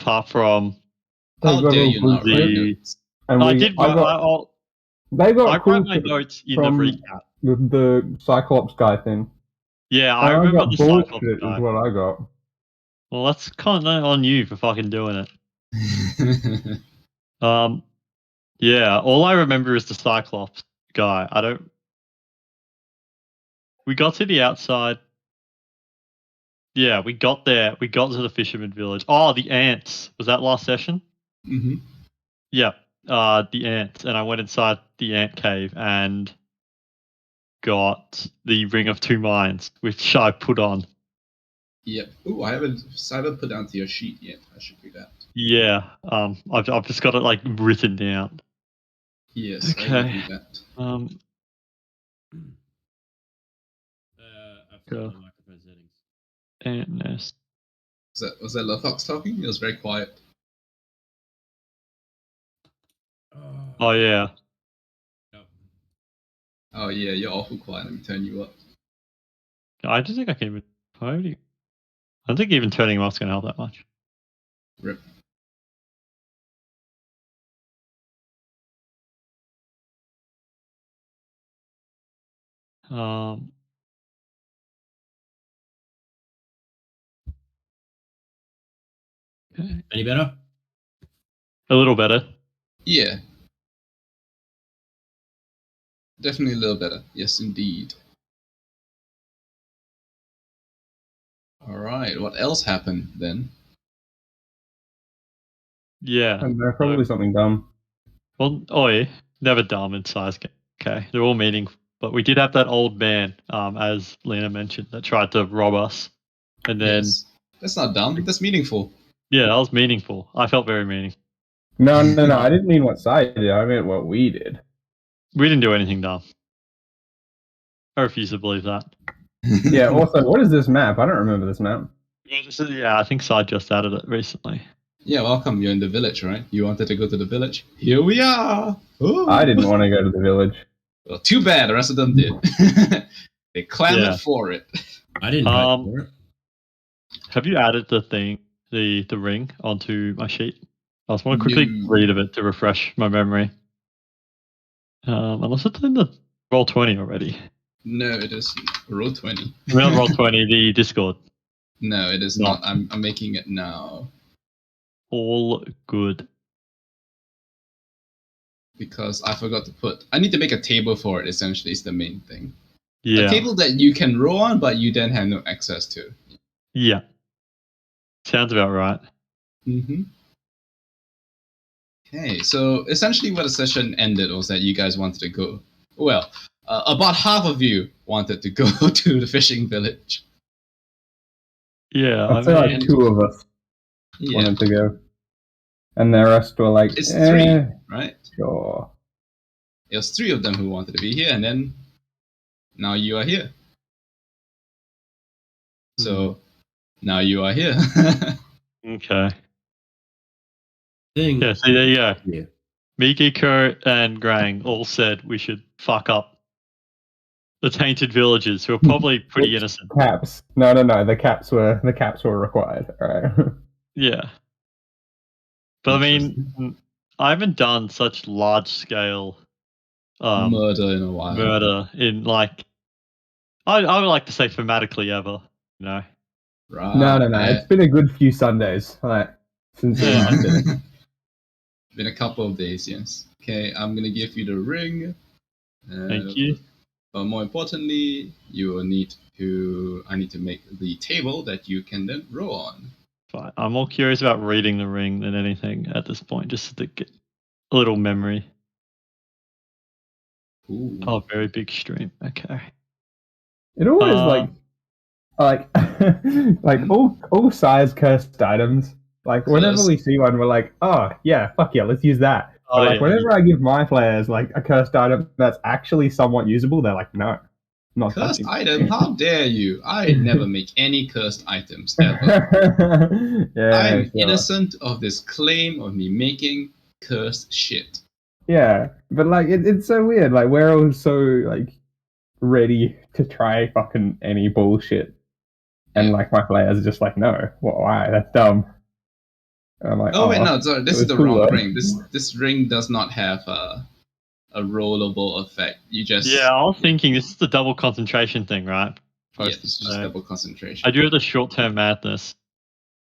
apart from They How got dare all you not write the. notes? And I did. they I got wrote my notes in the from recap. the Cyclops guy thing. Yeah, I And remember got the Cyclops bullshit is guy. what I got. Well, that's kind of on you for fucking doing it. Yeah, all I remember is the Cyclops guy. I don't. We got to the outside. Yeah, we got there. We got to the fisherman village. Oh, the ants. Was that last session? hmm Yeah. The ants, and I went inside the ant cave and got the Ring of Two Minds, which I put on. Yep. Ooh, I haven't put down to your sheet yet. I should do that. Yeah. I've just got it like written down. Yes, I will Okay. do that. I've got my microphone settings. Ant nest. Was that Love Fox talking? It was very quiet. Oh yeah. Yep. Oh yeah, you're awful quiet. Let me turn you up. I don't think I can even. I don't think even turning him off's gonna help that much. Rip. Okay. Any better? A little better. Yeah. Definitely a little better. Yes, indeed. Alright, what else happened then? Yeah. And they're probably something dumb. Well, never dumb in size game. Okay, they're all meaningful. But we did have that old man, as Lena mentioned, that tried to rob us. And then, Yes. That's not dumb. That's meaningful. yeah, that was meaningful. I felt very meaningful. No. I didn't mean what Sai did. I meant what we did. We didn't do anything dumb. I refuse to believe that. Yeah. Also, what is this map? I don't remember this map. Yeah, I think Side just added it recently. Yeah, welcome. You're in the village, right? You wanted to go to the village? Here we are! Ooh. I didn't want to go to the village. Well, too bad. The rest of them did. They clamored for it. I didn't vote for it. Have you added the ring onto my sheet? I just want to quickly read of it to refresh my memory. Unless it's in the Roll20 already. No, it is Roll20. Not Roll20, the Discord. No, it is not. I'm making it now. All good. Because I forgot to put... I need to make a table for it, essentially, is the main thing. Yeah. A table that you can row on, but you then have no access to. Yeah. Sounds about right. Mm-hmm. Okay, so essentially what the session ended was that you guys wanted to go... Well, about half of you wanted to go to the fishing village. Yeah, I'd say like two of us wanted to go. And the rest were like, it's three, right? Sure. It was three of them who wanted to be here, and then now you are here. So now you are here. Okay. Thing. Yeah, see, there you go. Yeah. Mikiko and Grang all said we should fuck up the tainted villagers who are probably pretty innocent. Caps. No. The caps were required. All right. Yeah. But I mean, I haven't done such large scale murder in a while. Murder in like I would like to say thematically ever, you know. Right. No. It's been a good few Sundays, since we last did it. Been a couple of days, yes. Okay, I'm gonna give you the ring. Thank you. But more importantly, you will need to. I need to make the table that you can then row on. Fine. I'm more curious about reading the ring than anything at this point, just to get a little memory. Ooh. Oh, very big stream. Okay. It always like all size cursed items. Like whenever we see one, we're like, oh yeah, fuck yeah, let's use that. But like whenever I give my players like a cursed item that's actually somewhat usable, they're like, no, not cursed touching. item? How dare you? I never make any cursed items ever. I'm innocent of this claim of me making cursed shit. Yeah, but like it's so weird. Like we're all so like ready to try fucking any bullshit. And like my players are just like, no, why? That's dumb. And I'm like, Oh wait, no, sorry, this it is was the cool, wrong though. ring. This ring does not have a rollable effect. You just Yeah, I was thinking this is the double concentration thing, right? yeah, Supposed to it's just say. double concentration. I do have the short-term madness.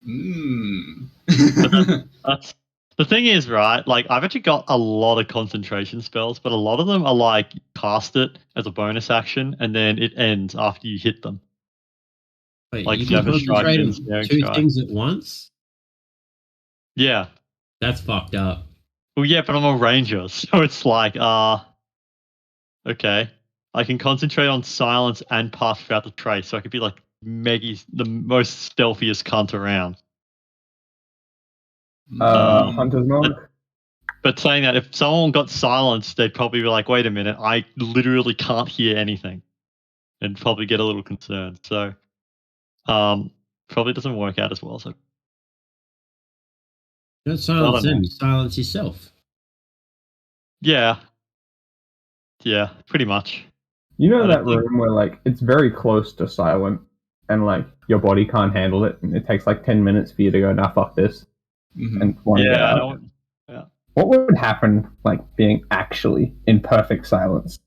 But That's the thing is, right? Like, I've actually got a lot of concentration spells, but a lot of them are like, you cast it as a bonus action, and then it ends after you hit them. Wait, Like you can Sever Strike concentrate and on Snaring two Strike. things at once? Yeah. That's fucked up. Well, yeah, but I'm a ranger, so it's like, okay. I can concentrate on silence and pass without the trace, so I could be like the most stealthiest cunt around. Hunter's Mark. But saying that, if someone got silenced, they'd probably be like, wait a minute, I literally can't hear anything. And probably get a little concerned. So probably doesn't work out as well. So Don't silence know. them, you silence yourself. Yeah. Yeah, pretty much. You know I that don't think- room where like it's very close to silent and like your body can't handle it and it takes like 10 minutes for you to go, nah, fuck this. And want to get Yeah, I out. don't. Yeah. What would happen like being actually in perfect silence?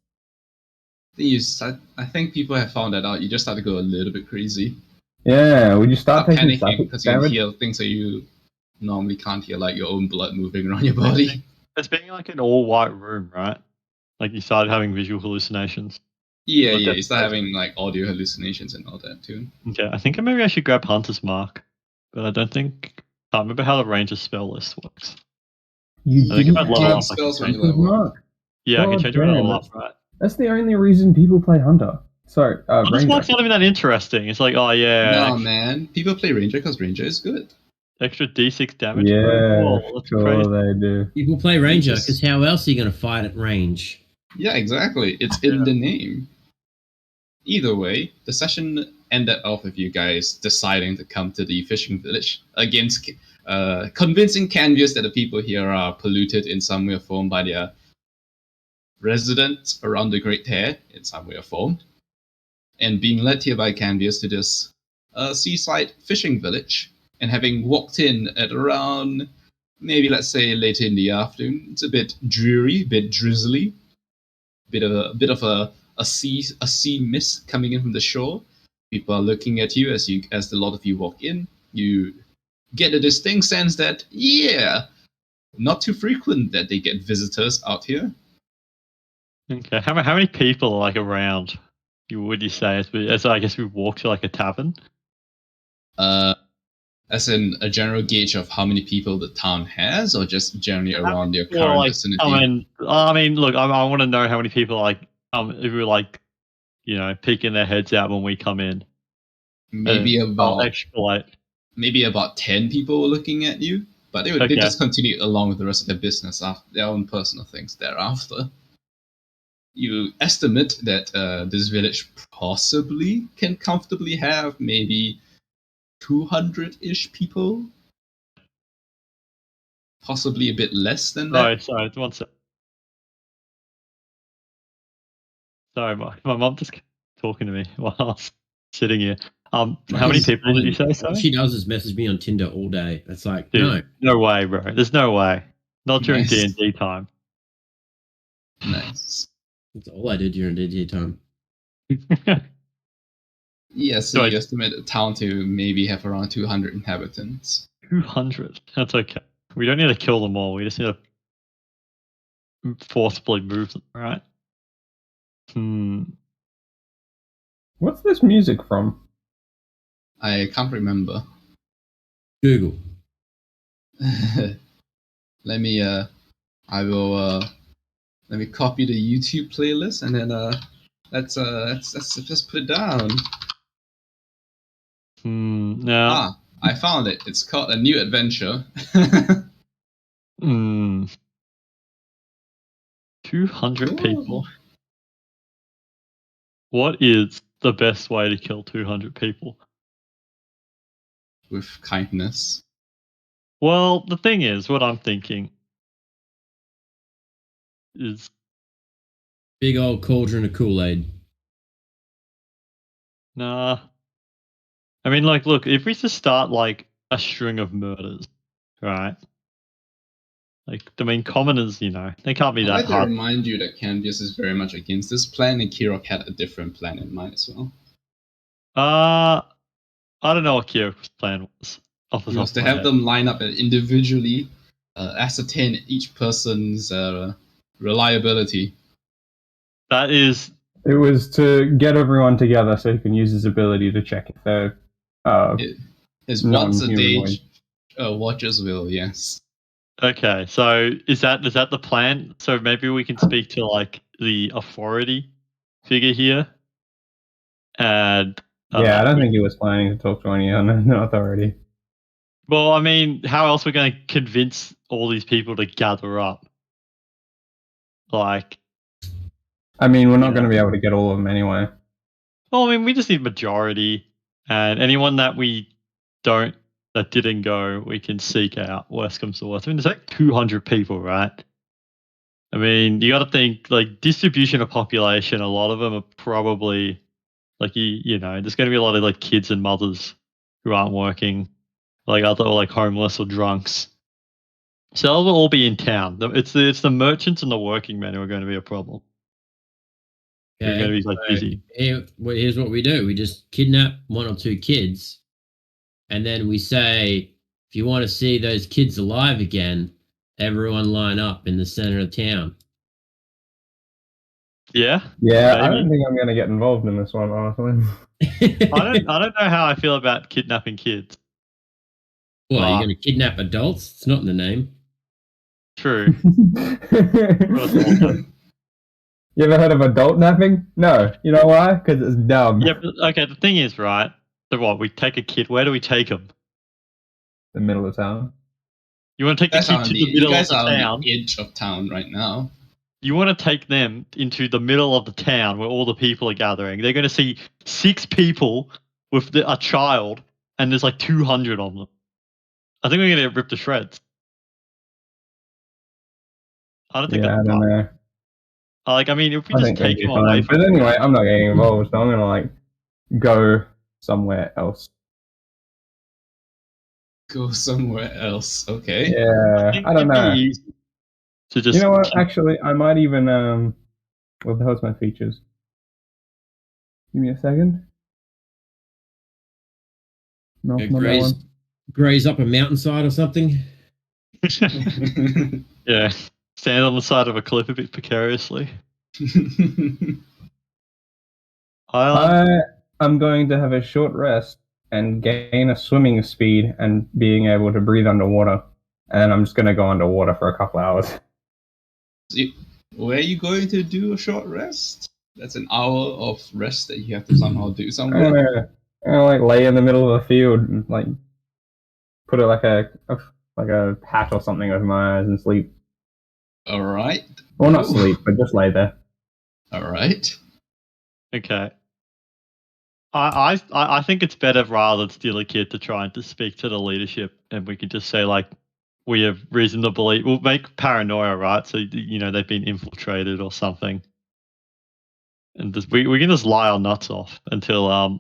I think people have found that out. You just start to go a little bit crazy. Yeah, would you start Start taking panicking psychic because you can damage? hear things that you normally can't hear, like your own blood moving around your body. It's being like an all white room, right? Like you started having visual hallucinations. Yeah, Well, yeah. You start definitely. having like audio hallucinations and all that too. Okay, I think maybe I should grab Hunter's Mark, but I don't think. I remember how the Ranger spell list works. You I think if didn't I level have up, I can spells when change you it. level up. Mark. Yeah, I can God change it when I damn, level up, right? That's the only reason people play Hunter. Sorry, Hunter's Ranger. Mark's not even that interesting. It's like, oh yeah, No, man. People play Ranger because Ranger is good. extra D6 damage. Yeah, Oh, that's sure crazy. they do. People play Ranger Jesus. because how else are you going to fight at range? Yeah, exactly. It's in the name. Either way, the session ended off with you guys deciding to come to the fishing village against convincing Canvius that the people here are polluted in some way or form by their residents around the Great Tear in some way or form, and being led here by Canvius to this seaside fishing village, and having walked in at around maybe let's say later in the afternoon, it's a bit dreary, a bit drizzly, bit of a sea mist coming in from the shore. People are looking at you as a lot of you walk in. You get a distinct sense that not too frequent that they get visitors out here. Okay, how many people are like around? Would you say as I guess we walk to like a tavern? As in a general gauge of how many people the town has, or just generally around your Well, current like, vicinity? I mean, look, I want to know how many people like if we're like, peeking their heads out when we come in. Maybe about exploit. Maybe about 10 people were looking at you, but they just continue along with the rest of their business after their own personal things thereafter. You estimate that this village possibly can comfortably have maybe 200-ish people, possibly a bit less than that. Sorry, one sec. Sorry, my mom just kept talking to me while I was sitting here. How many people did you say? Sorry? All she does is message me on Tinder all day. It's like, Dude, no way, bro. There's no way. Not during Nice. D&D time. Nice. That's all I did during DD time. Yeah, so you estimate a town to maybe have around 200 inhabitants. 200. That's okay. We don't need to kill them all. We just need to forcibly move them, right? What's this music from? I can't remember. Google. Let me copy the YouTube playlist and then let's just put it down. Now. I found it. It's called A New Adventure. 200 people. What is the best way to kill 200 people? With kindness. Well, the thing is, what I'm thinking is big old cauldron of Kool-Aid. Nah. I mean, like, look, if we just start like a string of murders, right? Like, I mean, commoners, they can't be I'd that like to hard. remind you that Canvius is very much against this plan, and Kirok had a different plan in mind as well. I don't know what Kyo's plan was off the He top was of to my have head. them line up and individually ascertain each person's reliability. That is, It was to get everyone together so he can use his ability to check if they're His once a day non-humanoid. watchers will, yes. okay. So is that the plan? So maybe we can speak to like the authority figure here, and Yeah, I don't think he was planning to talk to any authority. well, I mean, how else are we going to convince all these people to gather up? Like, I mean, we're not Yeah. going to be able to get all of them anyway. well, I mean, we just need majority, and anyone that didn't go, we can seek out. Worst comes to worst. I mean, there's like 200 people, right? I mean, you got to think like distribution of population. A lot of them are probably like there's going to be a lot of like kids and mothers who aren't working, like or like homeless or drunks. So they'll all be in town. It's the merchants and the working men who are going to be a problem. They're going to be like busy. Here's what we do: we just kidnap one or two kids, and then we say, if you want to see those kids alive again, everyone line up in the center of town. Yeah. Yeah, I Maybe. don't think I'm going to get involved in this one, honestly. I don't know how I feel about kidnapping kids. What, are you Ah. going to kidnap adults? It's not in the name. True. You ever heard of adult napping? No. You know why? Because it's dumb. Yeah, but okay, the thing is, right? So what, we take a kid, where do we take him? The middle of town. You want to take the kid to the You middle of guys the are town? on the edge of town right now. You want to take them into the middle of the town where all the people are gathering. They're going to see 6 people with a child, and there's like 200 of them. I think we're going to get ripped to shreds. I don't think Yeah, I that's don't right. know. Like, I mean, if we I just think they'd take be them away fine. from But anyway, I'm not getting involved, so I'm going to, like, go somewhere else. Go somewhere else. Okay. Yeah, I don't it'd be know. easy to just You know what? Actually, I might even what the hell's my features? Give me a second. No, not that one. Graze up a mountainside or something. yeah, stand on the side of a cliff a bit precariously. I'm going to have a short rest and gain a swimming speed and being able to breathe underwater. And I'm just going to go underwater for a couple hours. Where are you going to do a short rest? That's an hour of rest that you have to somehow do somewhere. I'm gonna like lay in the middle of the field and like put it like a hat or something over my eyes and sleep. All right. Well, not sleep, but just lay there. All right. Okay. I think it's better rather than steal a kid to try and to speak to the leadership, and we can just say like we have reason to believe. We'll make paranoia, right? So they've been infiltrated or something, and we can just lie our nuts off until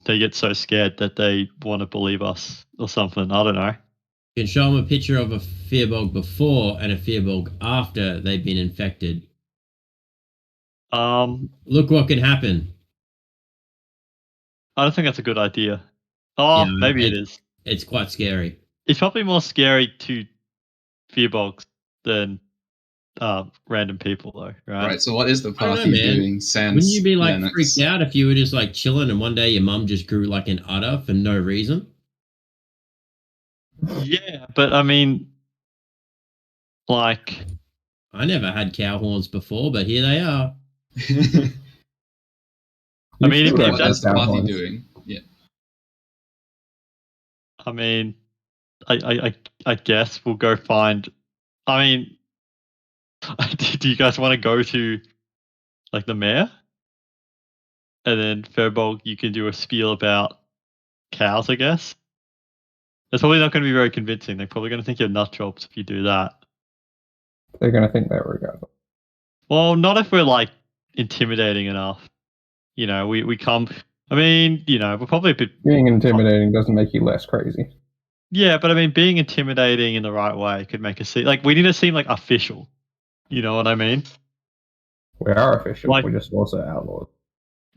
they get so scared that they want to believe us or something. I don't know. You can show them a picture of a Fearbog before and a Fearbog after they've been infected. Look what can happen. I don't think that's a good idea. Oh, Yeah, maybe it is. It's quite scary. It's probably more scary to Fearbogs than random people, though, right? Right. So what is the I don't know, party man. doing? Sans Wouldn't you be like Lennox? freaked out if you were just like chilling and one day your mum just grew like an udder for no reason? Yeah, but I mean, like, I never had cow horns before, but here they are. I mean, if What that's is the party doing? Yeah. I mean, I guess we'll go find. I mean, do you guys want to go to like the mayor, and then Fairbog, you can do a spiel about cows, I guess. That's probably not going to be very convincing. They're probably going to think you're nut jobs if you do that. They're going to think that regardless. Well, not if we're like intimidating enough. We come. I mean, we're probably a bit. Being intimidating doesn't make you less crazy. Yeah, but I mean, being intimidating in the right way could make us seem like we need to seem like official. You know what I mean? We are official. Like, We're just also outlaws.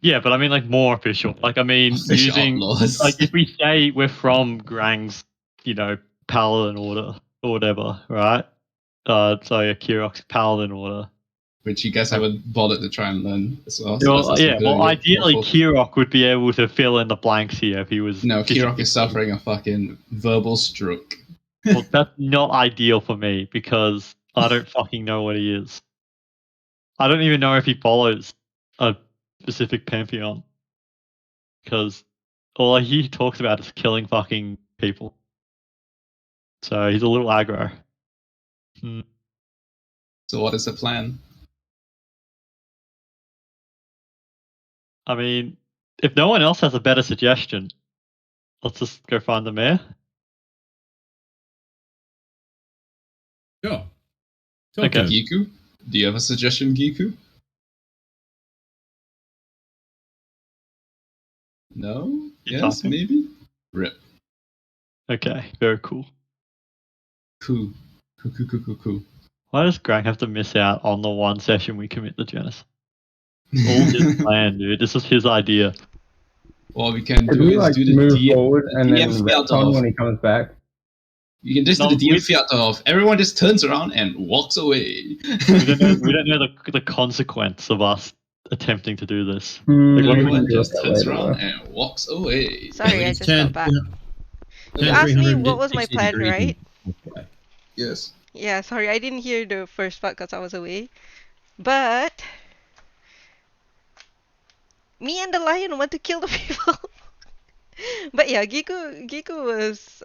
yeah, but I mean, like more official. Like, I mean, Official using outlaws. like if we say we're from Grang's, Paladin Order or whatever, right? So yeah, Kirok's Paladin Order. Which you guys haven't bothered to try and learn as well. So Well, that's yeah, well, completely ideally, awful. Kirok would be able to fill in the blanks here if he was. No, fishing Kirok is suffering a fucking verbal stroke. Well, that's not ideal for me because I don't fucking know what he is. I don't even know if he follows a specific pantheon because all he talks about is killing fucking people. So he's a little aggro. Hmm. So what is the plan? I mean, if no one else has a better suggestion, let's just go find the mayor. Sure. Talk Okay. to him. Giku? Do you have a suggestion, Giku? No? You Yes? typing? Maybe? Rip. Okay, very cool. Cool. Cool. Why does Greg have to miss out on the one session we commit the genocide? All his plan, dude. This was his idea. What we can Could do we is like do the move DM, forward and then fiat retcon of. when he comes back? You can just No, do the DM we- fiat of everyone just turns around and walks away. We don't know the consequence of us attempting to do this. Hmm, Like, what we do we Everyone can do just that turns later, around though. and walks away. Sorry, I just got back. You asked me what was my plan, right? Yes. Yeah, sorry, I didn't hear the first part because I was away. But me and the lion want to kill the people. But yeah, Giku was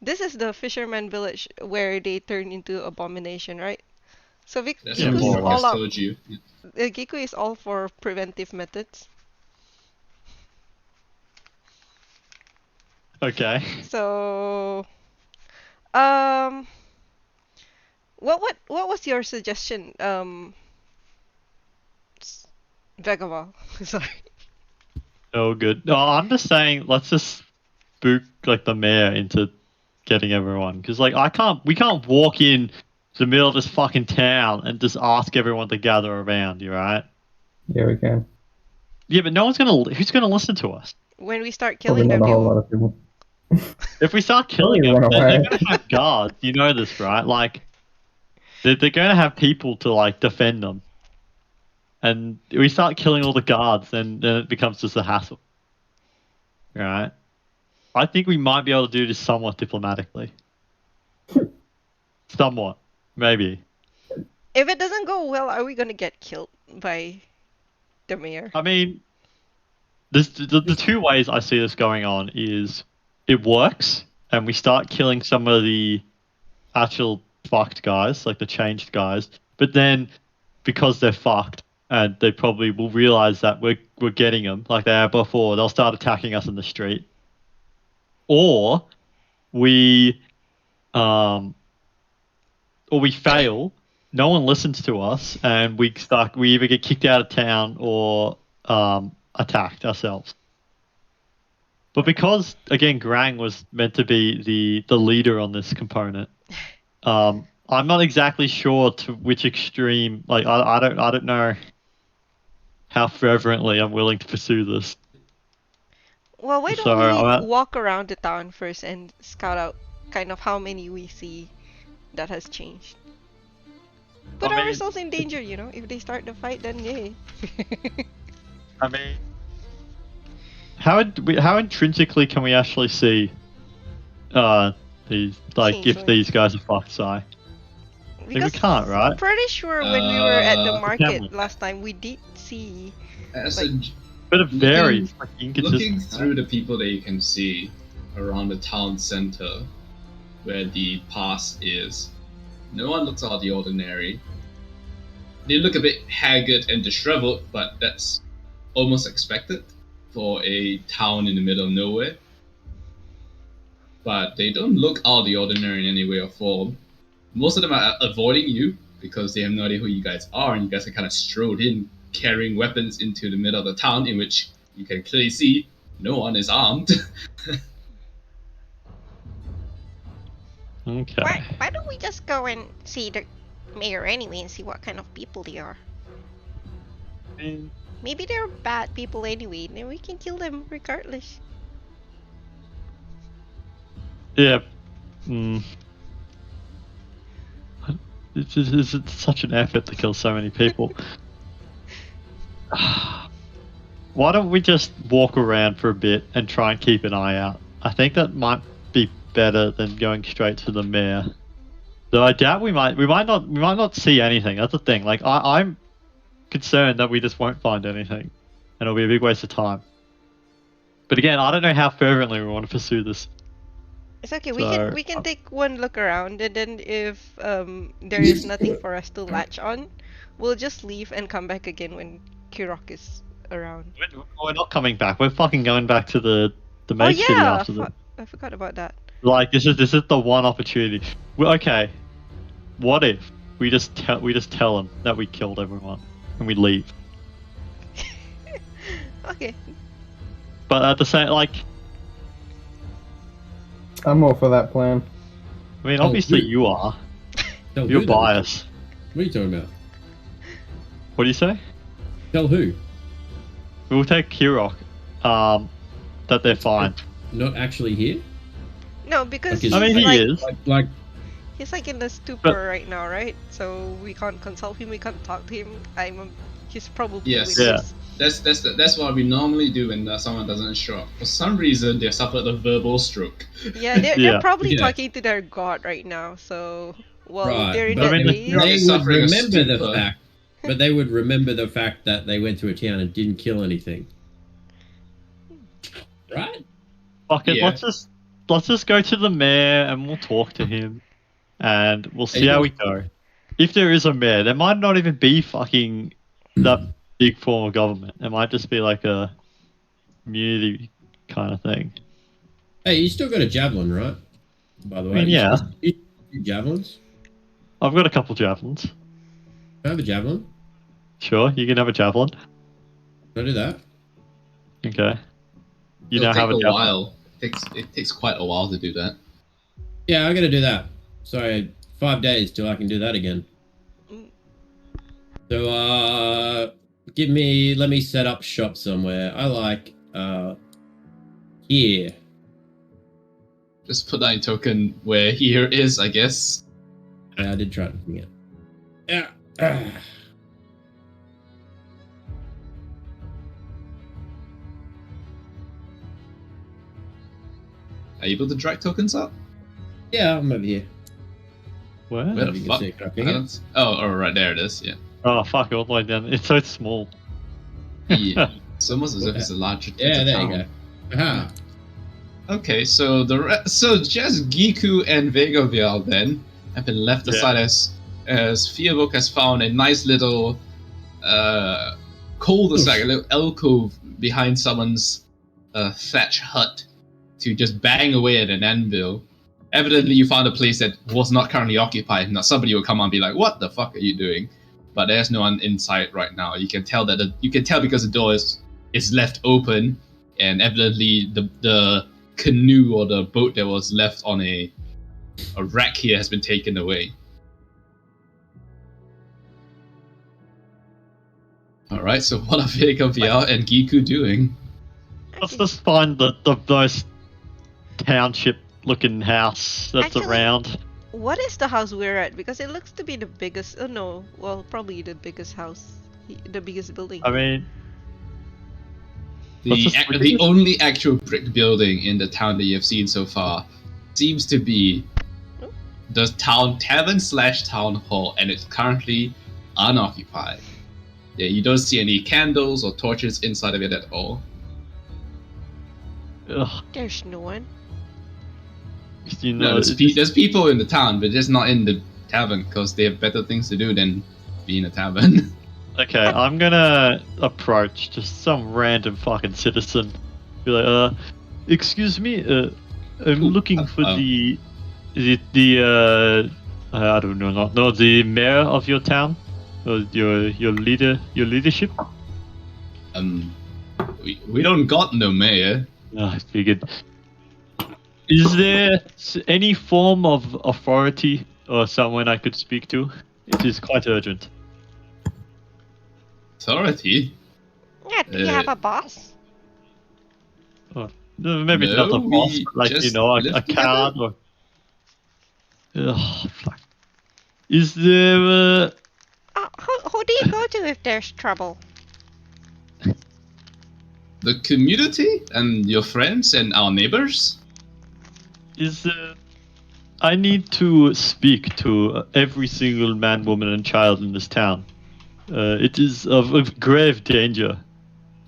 this is the fisherman village where they turn into abomination, right? So That's Yeah, what Giku's more or Kirok has all up. told you. Giku is all for preventive methods. Okay. So um what was your suggestion? Vagabond. Sorry. Oh, good. No, I'm just saying, let's just spook like the mayor into getting everyone because like we can't walk in the middle of this fucking town and just ask everyone to gather around. You right? Yeah, we can. Yeah, but who's gonna listen to us? When we start Probably killing not them, a they whole lot will. of people. If we start killing Probably them, run they're away. gonna have guards. You know this, right? Like they're gonna have people to like defend them. And we start killing all the guards, then it becomes just a hassle. Right? I think we might be able to do this somewhat diplomatically. Somewhat. Maybe. If it doesn't go well, are we gonna get killed by the mayor? I mean, the two ways I see this going on is it works, and we start killing some of the actual fucked guys, like the changed guys, but then because they're fucked, and they probably will realize that we're getting them like they have before, they'll start attacking us in the street. Or we fail, no one listens to us, and we either get kicked out of town or attacked ourselves. But because again Grang was meant to be the leader on this component, I'm not exactly sure to which extreme. Like I don't know how fervently I'm willing to pursue this. Well, why So don't we walk around the town first and scout out kind of how many we see that has changed? Put I mean- ourselves in danger, you know. If they start the fight, then yay. I mean, how intrinsically can we actually see these if Changeling. these guys are fucked? Sai? We can't, right? Pretty sure when we were at the Can market we? last time, we did see. As Like- But it varies. Like inconsistent. looking through the people that you can see around the town center where the pass is, no one looks out of the ordinary. They look a bit haggard and disheveled, but that's almost expected for a town in the middle of nowhere. But they don't look out of the ordinary in any way or form. Most of them are avoiding you because they have no idea who you guys are, and you guys are kind of strode in, carrying weapons into the middle of the town, in which you can clearly see no one is armed. Okay. Why don't we just go and see the mayor anyway and see what kind of people they are? I mean, Maybe they're bad people anyway, then we can kill them regardless. yeah. Mm. It's such an effort to kill so many people. Why don't we just walk around for a bit and try and keep an eye out? I think that might be better than going straight to the mayor. Though I doubt we might not see anything. That's the thing. Like I'm concerned that we just won't find anything, and it'll be a big waste of time. But again, I don't know how fervently we want to pursue this. It's okay. So, We can take one look around, and then if there is nothing for us to latch on, we'll just leave and come back again when Kirok is around. We're not coming back. We're fucking going back to the Oh main city yeah, after this. I forgot about that. Like this is the one opportunity. Okay. What if we just tell them that we killed everyone and we leave? Okay. But at the same, like, I'm all for that plan. I mean, Oh, obviously who? you are. Tell You're who, though? biased. What are you talking about? What do you say? Tell who? We'll take Kirok. That they're fine. Not actually here? No, because Like, I mean, he's he like is. Like, he's like in the stupor right now, right? So we can't consult him. We can't talk to him. He's probably Yes. with Yeah. us. That's what we normally do when someone doesn't show up. For some reason, they suffered a verbal stroke. Yeah, they're Yeah. probably Yeah. talking to their god right now. So while right. they're in But that I mean, maze, Kirok they is would suffering a remember the stupor. fact. But they would remember the fact that they went to a town and didn't kill anything. Right? Fuck it. Yeah. Let's just go to the mayor and we'll talk to him, and we'll see Hey, how look. we go. If there is a mayor, there might not even be fucking that big form of government. It might just be like a community kind of thing. Hey, you still got a javelin, right? By the I way, mean, yeah. You javelins? I've got a couple javelins. Can I have a javelin? Sure, you can have a javelin. Can I do that? Okay. You It'll now have take a a javelin. while. It takes quite a while to do that. Yeah, I gotta do that. So 5 days till I can do that again. Mm. So let me set up shop somewhere. I like here. Just put that in token where here is, I guess. Yeah, I did try to think it. Yeah. Ah. Are you able to drag tokens up? Yeah, I'm over here. Where? Where If the you can fuck? see it, can I I ping it? don't- Oh, right there it is. Yeah. Oh fuck! All the way down. It's so small. Yeah. It's almost as if it's a larger. Yeah, it's a there town. you go. Aha. Okay, so so just Giku and Vegovial then have been left Yeah. aside as Fierbook has found a nice little cul-de-sac, a little alcove behind someone's thatch hut to just bang away at an anvil. Evidently, you found a place that was not currently occupied. Now somebody will come and be like, "What the fuck are you doing?" But there's no one inside right now. You can tell that you can tell because the door is left open, and evidently the canoe or the boat that was left on a rack here has been taken away. Alright, so what are Vegovial and Giku doing? Let's just find the most township looking house that's Actually- around. what is the house we're at? Because it looks to be the biggest. Oh no, well probably the biggest house, the biggest building. I mean, The, What's this- the only actual brick building in the town that you have seen so far seems to be the town tavern / town hall, and it's currently unoccupied. Yeah, you don't see any candles or torches inside of it at all. ugh, There's no one. you No, know, there's people in the town, but just not in the tavern because they have better things to do than be in a tavern. okay, I'm gonna approach just some random fucking citizen. Be like, excuse me, I'm Ooh, looking for oh. the I don't know, not the mayor of your town, or your leadership. We don't got no mayor. I figured. Is there any form of authority or someone I could speak to? It is quite urgent. Authority? Yeah, do you have a boss? Oh, no, maybe No, not a boss, we but like, just a live together. card or... Ugh, fuck. Is there... Who do you go to if there's trouble? The community and your friends and our neighbors? I need to speak to every single man, woman, and child in this town. It is of grave danger,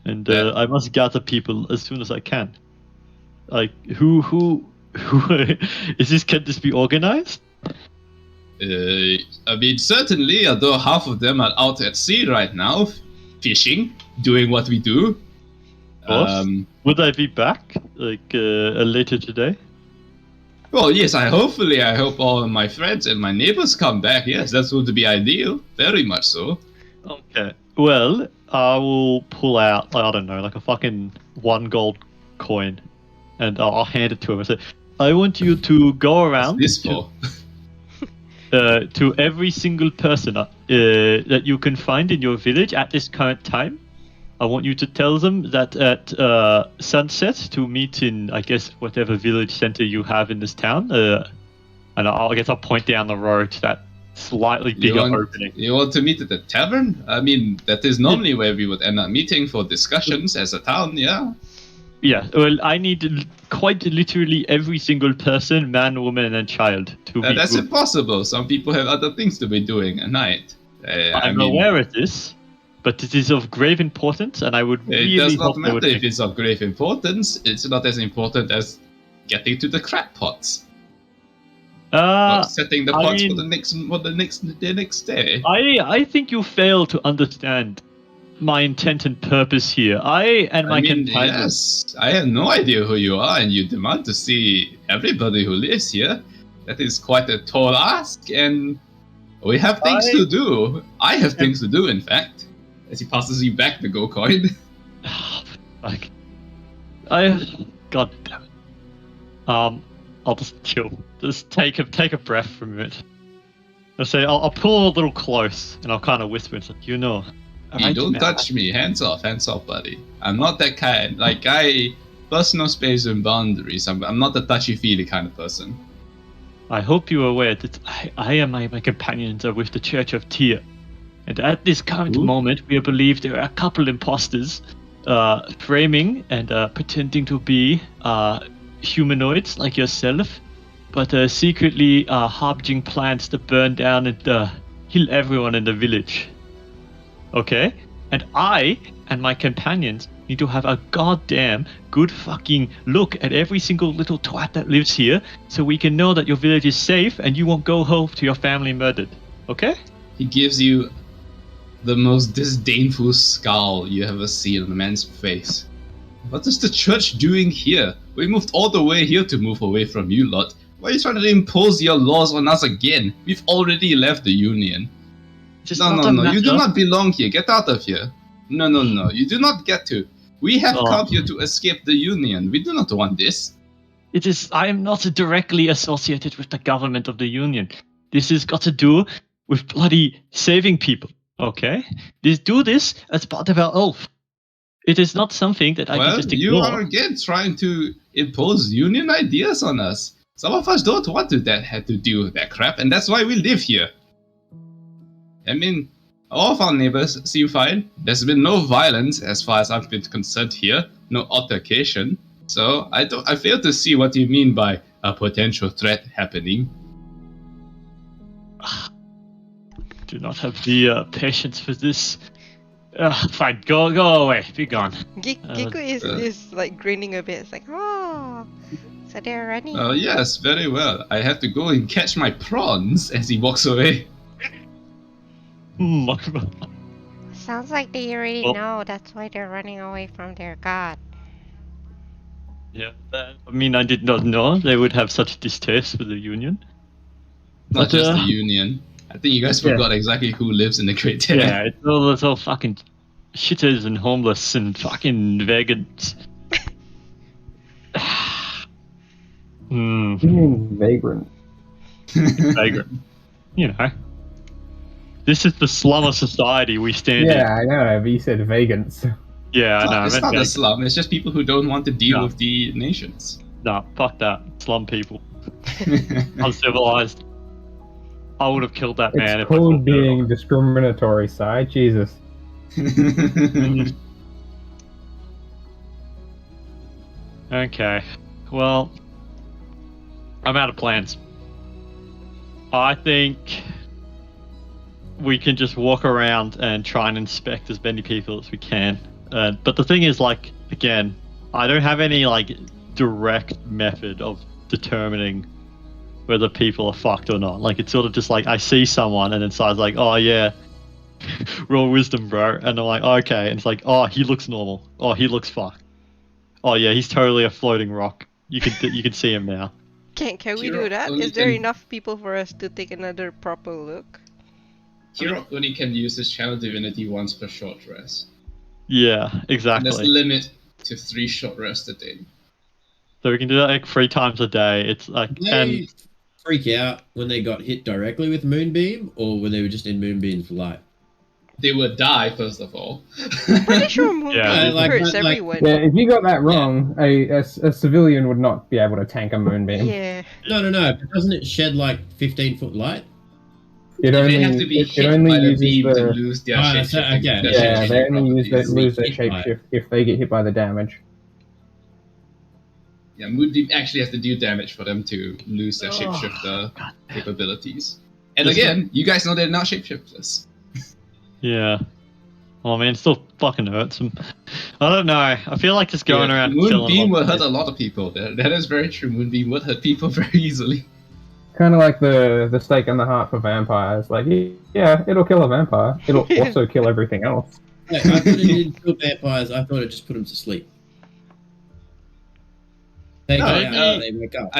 and I must gather people as soon as I can. Like, who is this? Can this be organized? I mean, certainly, although half of them are out at sea right now, fishing, doing what we do. Boss? Would I be back, like, later today? Well, yes, I hope all of my friends and my neighbors come back. Yes, that would be ideal. Very much so. Okay. Well, I will pull out, I don't know, like a fucking 1 gold coin, and I'll hand it to him and say, I want you to go around What's this for? to every single person that you can find in your village at this current time. I want you to tell them that at sunset to meet in, I guess, whatever village center you have in this town. And I guess I'll point down the road to that slightly bigger opening. You want to meet at the tavern? I mean, that is normally where we would end up meeting for discussions as a town, yeah? Yeah, well, I need quite literally every single person, man, woman, and child to be That's good. impossible. Some people have other things to be doing at night. I'm aware of this, but it is of grave importance, and I would really It does not hope they would matter if it's of grave importance. It's not as important as getting to the crab pots. Or setting the pots for the next day. I think you fail to understand my intent and purpose here. I companions. Yes, I have no idea who you are, and you demand to see everybody who lives here. That is quite a tall ask, and we have things to do. I have things to do, in fact. As he passes you back the gold coin. God damn it. I'll just chill. Just take a breath for a minute. I'll say I'll pull a little close, and I'll kind of whisper, it's like, you don't touch me. Hands off, buddy. I'm not that kind. Like, personal space and boundaries. I'm not a touchy-feely kind of person. I hope you are aware that I and my companions are with the Church of Tyr. And at this current moment, we believe there are a couple imposters framing and pretending to be humanoids like yourself, but secretly harboring plans to burn down and kill everyone in the village. Okay? And I and my companions need to have a goddamn good fucking look at every single little twat that lives here so we can know that your village is safe and you won't go home to your family murdered. Okay? He gives you the most disdainful scowl you ever seen on a man's face. What is the church doing here? We moved all the way here to move away from you lot. Why are you trying to impose your laws on us again? We've already left the Union. No, you do not belong here. Get out of here. No, you do not get to. We have come here to escape the Union. We do not want this. I am not directly associated with the government of the Union. This has got to do with bloody saving people, okay? Do this as part of our oath. It is not something that I can just ignore. You are again trying to impose Union ideas on us. Some of us don't want to have to deal with that crap, and that's why we live here. I mean, all of our neighbors seem fine. There's been no violence as far as I've been concerned here. No altercation. So I fail to see what you mean by a potential threat happening. Do not have the patience for this. Fine, go away, be gone. Giku is like grinning a bit. It's like, oh, so they're running. Oh yes, very well. I have to go and catch my prawns as he walks away. Sounds like they already know. That's why they're running away from their god. Yeah, I mean, I did not know they would have such distaste for the Union. Not just the Union. I think you guys forgot exactly who lives in the Great Town. Yeah, it's all fucking shitters and homeless and fucking vegans. Hmm. What do you mean vagrant? Vagrant. You know. This is the slum of society we stand in. Yeah, I know, but you said vagants. Yeah, I know. It's I meant not a vagrant. slum. It's just people who don't want to deal No. with the nations. Nah, fuck that. Slum people. Uncivilized. I would have killed that man It's if I called thought better of being it. discriminatory, side. Jesus. Okay. Well, I'm out of plans. I think we can just walk around and try and inspect as many people as we can. But the thing is, like, again, I don't have any, like, direct method of determining whether people are fucked or not. Like, it's sort of just like, I see someone and then Side's like, oh, yeah, roll wisdom, bro. And I'm like, okay. And it's like, oh, he looks normal. Oh, he looks fucked. Oh, yeah, he's totally a floating rock. You can see him now. Can we do Kirok that? only Is there can- enough people for us to take another proper look? Kirok only can use his channel divinity once per short rest. Yeah, And there's a exactly. limit to 3 short rests a day. So we can do that like 3 times a day. It's like, Did and they freak out when they got hit directly with Moonbeam, or when they were just in Moonbeam's light? They would die, first of all. Pretty sure Moonbeam Yeah, hurts like- everyone. Yeah, if you got that wrong, a civilian would not be able to tank a moonbeam. Yeah. No. But doesn't it shed like 15-foot light? It only, They have to be it hit only by the uses beam to the lose their Ah, shapeshifting. so- okay. their yeah. shapeshifting They only properties. lose their Hit by it. shapeshift if they get hit by the damage. Yeah, Moonbeam actually has to do damage for them to lose their Oh, shapeshifter capabilities. And Just- again, you guys know they're not shapeshifters. yeah. Oh man, it still fucking hurts him. I don't know. I feel like just going around and killing Moonbeam will hurt monsters. a lot of people. That is very true. Moonbeam would hurt people very easily. Kind of like the stake in the heart for vampires. Like, yeah, it'll kill a vampire. It'll also kill everything else. I thought it didn't kill vampires. I thought it just put them to sleep. They No, go maybe- out, they wake up.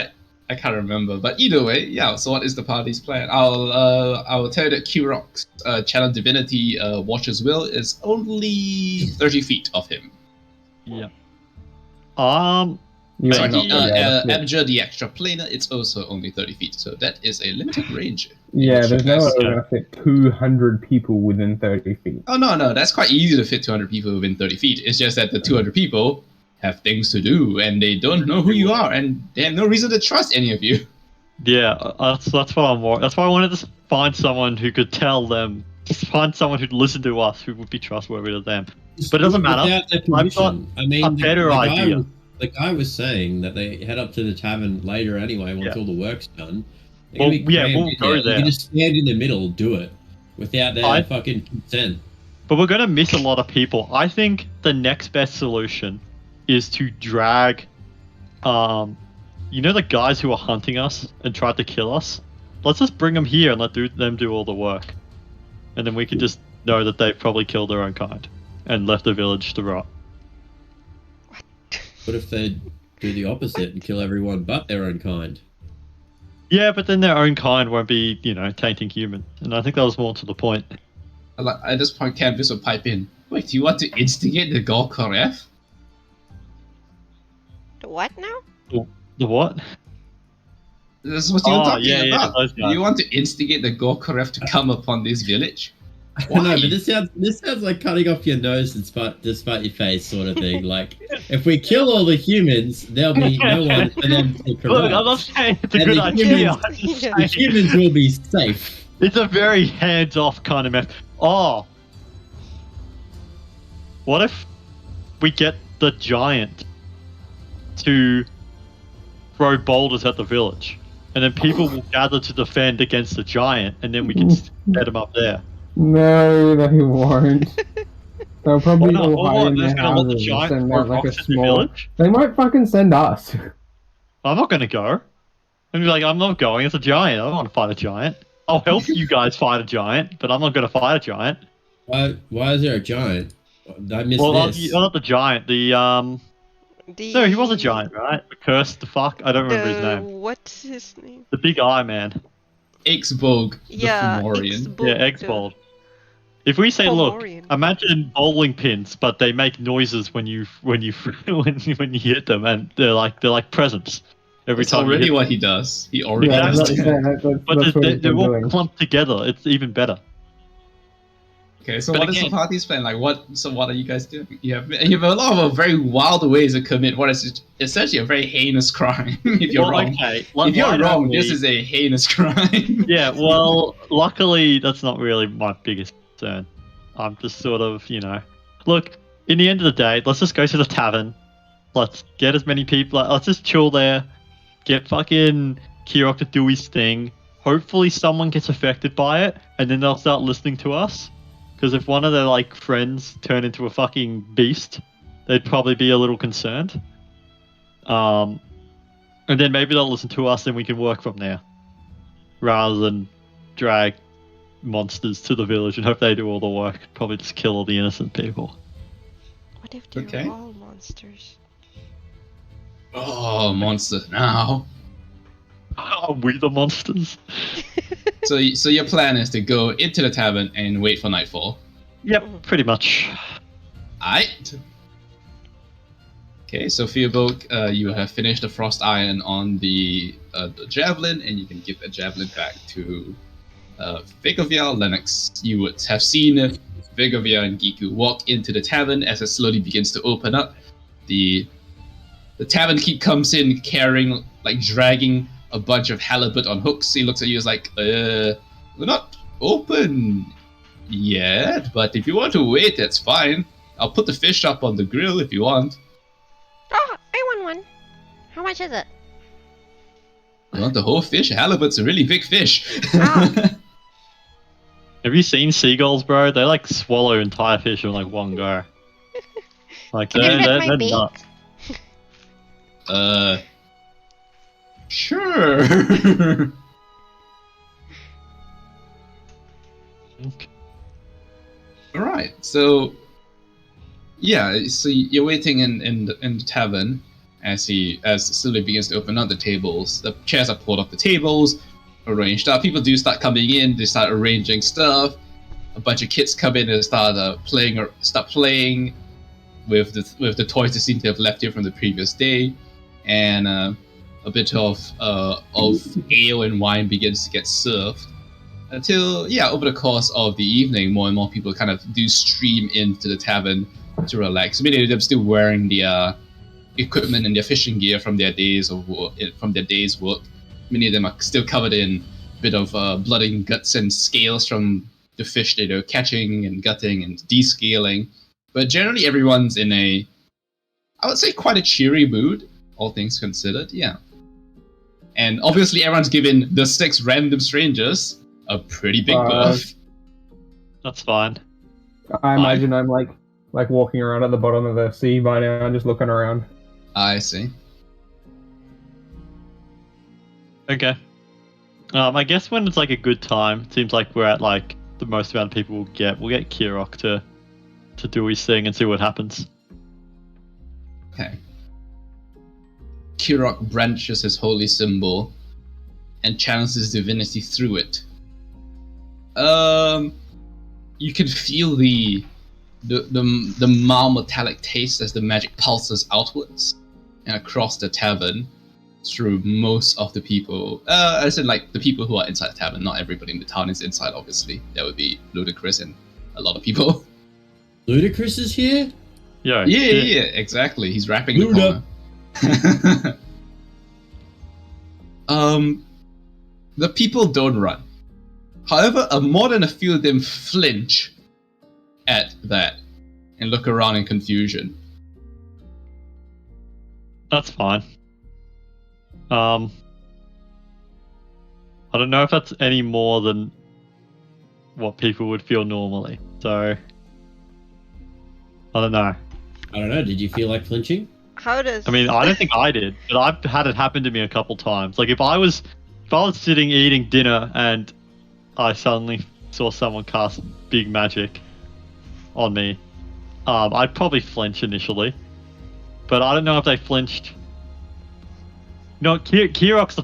I can't remember, but either way, yeah. So what is the party's plan? I'll tell you that Kurok's channel divinity Watcher's Will is only 30 feet of him. Yeah. You Sorry, are not gonna be able to flip. Abjure the extra planar, it's also only 30 feet, so that is a limited range. Yeah, there's no way Yes. we're gonna fit 200 people within 30 feet. Oh no, that's quite easy to fit 200 people within 30 feet. It's just that the 200 people have things to do, and they don't know who you are, and they have no reason to trust any of you. Yeah, that's what I'm more. That's why I wanted to find someone who could tell them. Just find someone who'd listen to us, who would be trustworthy to them. But it doesn't matter. Without their I've got permission. I mean, a better idea. The guy was saying that they head up to the tavern later anyway once Yeah. all the work's done. They're Well, gonna be yeah, crammed we'll in go You there. can just stand in the middle, do it without their I- fucking consent. But we're going to miss a lot of people. I think the next best solution is to drag, you know, the guys who are hunting us and tried to kill us. Let's just bring them here and let them do all the work, and then we can just know that they've probably killed their own kind and left the village to rot. What if they do the opposite and kill everyone but their own kind? Yeah, but then their own kind won't be, you know, tainting human. And I think that was more to the point. At this point, Canvas will pipe in. Wait, do you want to instigate the Golkoref? The what now? The what? This is what you were Oh, talking yeah, about. those guys. You want to instigate the Golkoref to come upon this village? I don't know, Why? but this sounds like cutting off your nose despite your face sort of thing. Like, if we kill all the humans, there'll be no one for them to corrupt. Look, I'm not saying it's a And good the idea. humans- I'm just Yeah. The saying humans will be safe. it's a very hands-off kind of method. Oh, what if we get the giant to throw boulders at the village, and then people will gather to defend against the giant, and then we can set them up there. No, they won't. They'll probably Why not? all Or hide what? in They're their just gonna let the houses and giant send throw out like a rocks at the small. village? They might fucking send us. I'm not gonna go. I'm like, I'm not going. It's a giant. I don't want to fight a giant. I'll help you guys fight a giant, but I'm not gonna fight a giant. Why is there a giant? I missed Well, this. not the giant. No, he was a giant, right? The cursed the fuck. I don't remember his name. What's his name? The big eye man. Ixbog, the Yeah, Fomorian. Ixbog. Yeah, X-Bold. If we say, look, Fomorian. imagine bowling pins, but they make noises when you when you hit them, and they're like presents, every That's time. already what he does. He already Yeah, does that's, that. But that's what he's they're been all doing. clumped together. It's even better. Okay, so But what is the again- party's plan? Like, what are you guys doing? You have a lot of very wild ways to commit what is essentially a very heinous crime. If you're wrong, okay. if you're why wrong, don't this we- is a heinous crime. Yeah, well, luckily that's not really my biggest concern. I'm just sort of, look. In the end of the day, let's just go to the tavern. Let's get as many people. Let's just chill there. Get fucking Kirok to do his thing. Hopefully, someone gets affected by it, and then they'll start listening to us. Because if one of their friends turned into a fucking beast, they'd probably be a little concerned. And then maybe they'll listen to us, and we can work from there, rather than drag monsters to the village and hope they do all the work. Probably just kill all the innocent people. What if they're Okay. all monsters? Oh, monster now. Are we the monsters? So your plan is to go into the tavern and wait for nightfall. Yep, pretty much. Aight. Okay, so Fearbolg, you have finished the frost iron on the javelin, and you can give the javelin back to Vigovia. Lennox, you would have seen Vigovia and Giku walk into the tavern as it slowly begins to open up. The tavern keep comes in carrying, dragging a bunch of halibut on hooks. He looks at you as we're not open yet, but if you want to wait, that's fine. I'll put the fish up on the grill if you want. Oh, I want one. How much is it? You want the whole fish? Halibut's a really big fish. Ah. Have you seen seagulls, bro? They swallow entire fish in one go. Can I they're get my bait? nuts. Sure. Okay. Alright, so you're waiting in the tavern as slowly begins to open up the tables. The chairs are pulled off the tables, arranged up. People do start coming in, they start arranging stuff. A bunch of kids come in and start playing with the toys they seem to have left here from the previous day. And a bit of ale and wine begins to get served until over the course of the evening, more and more people kind of do stream into the tavern to relax. Many of them still wearing their equipment and their fishing gear from their day's work. Many of them are still covered in a bit of blood and guts and scales from the fish that they're catching and gutting and descaling. But generally, everyone's in I would say, quite a cheery mood, all things considered, yeah. And obviously everyone's given the 6 random strangers a pretty big berth. That's fine. I imagine I'm walking around at the bottom of the sea by now and just looking around. I see. Okay. I guess when it's a good time, it seems like we're at the most amount of people we'll get Kirok to do his thing and see what happens. Okay. Kirok branches his holy symbol and channels his divinity through it. You can feel the mild metallic taste as the magic pulses outwards and across the tavern through most of the people. I said the people who are inside the tavern. Not everybody in the town is inside, obviously. That would be ludicrous and a lot of people. Ludicrous is here? Yeah, Yeah, exactly. He's rapping the Luda. corner. The people don't run. However, more than a few of them flinch at that and look around in confusion. That's fine. I don't know if that's any more than what people would feel normally. So, I don't know. I don't know. Did you feel like flinching? How does? I mean, I don't think I did, but I've had it happen to me a couple times. If I was sitting eating dinner and I suddenly saw someone cast big magic on me, I'd probably flinch initially. But I don't know if they flinched. Kirok's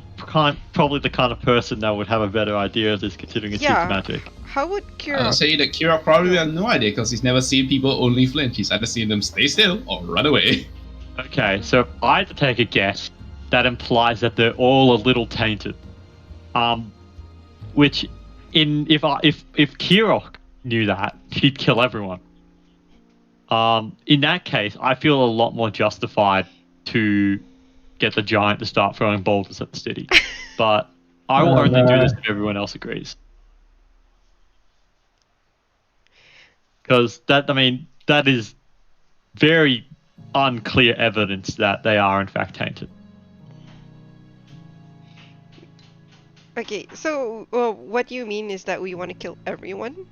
probably the kind of person that would have a better idea of this, considering it's his magic. How would Kirok? I'll say that Kirok probably has no idea because he's never seen people only flinch. He's either seen them stay still or run away. Okay, so if I had to take a guess, that implies that they're all a little tainted. Which, if Kirok knew that, he'd kill everyone. In that case, I feel a lot more justified to get the giant to start throwing boulders at the city. But I will only do this if everyone else agrees. Because that is very unclear evidence that they are in fact tainted. Okay, so what you mean is that we want to kill everyone?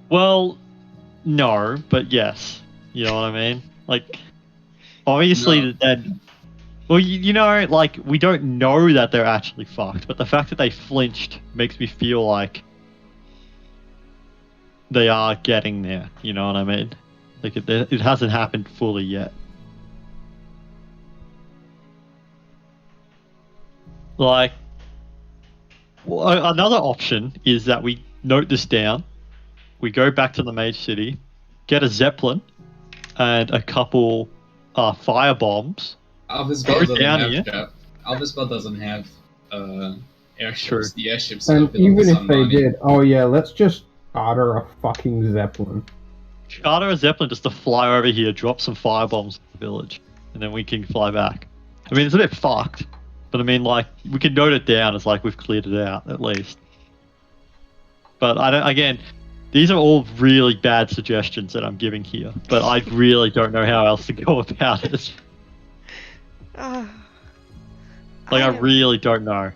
Well, no, but yes. You know what I mean? Like, obviously, No. then. Well, you know, like, we don't know that they're actually fucked, but the fact that they flinched makes me feel like they are getting there. You know what I mean? Like, it hasn't happened fully yet. Like, well, another option is that we note this down, we go back to the Mage City, get a Zeppelin, and a couple fire bombs. Alphaspell doesn't down have here. that. Alphaspell doesn't have airships. True. The airships And are built even on if they money. did, oh yeah, let's just charter a fucking Zeppelin. Charter a Zeppelin just to fly over here, drop some fire bombs in the village, and then we can fly back. I mean, it's a bit fucked, but I mean, like, we can note it down as like we've cleared it out at least. But I don't. Again, these are all really bad suggestions that I'm giving here, but I really don't know how else to go about it. Like, I really don't know.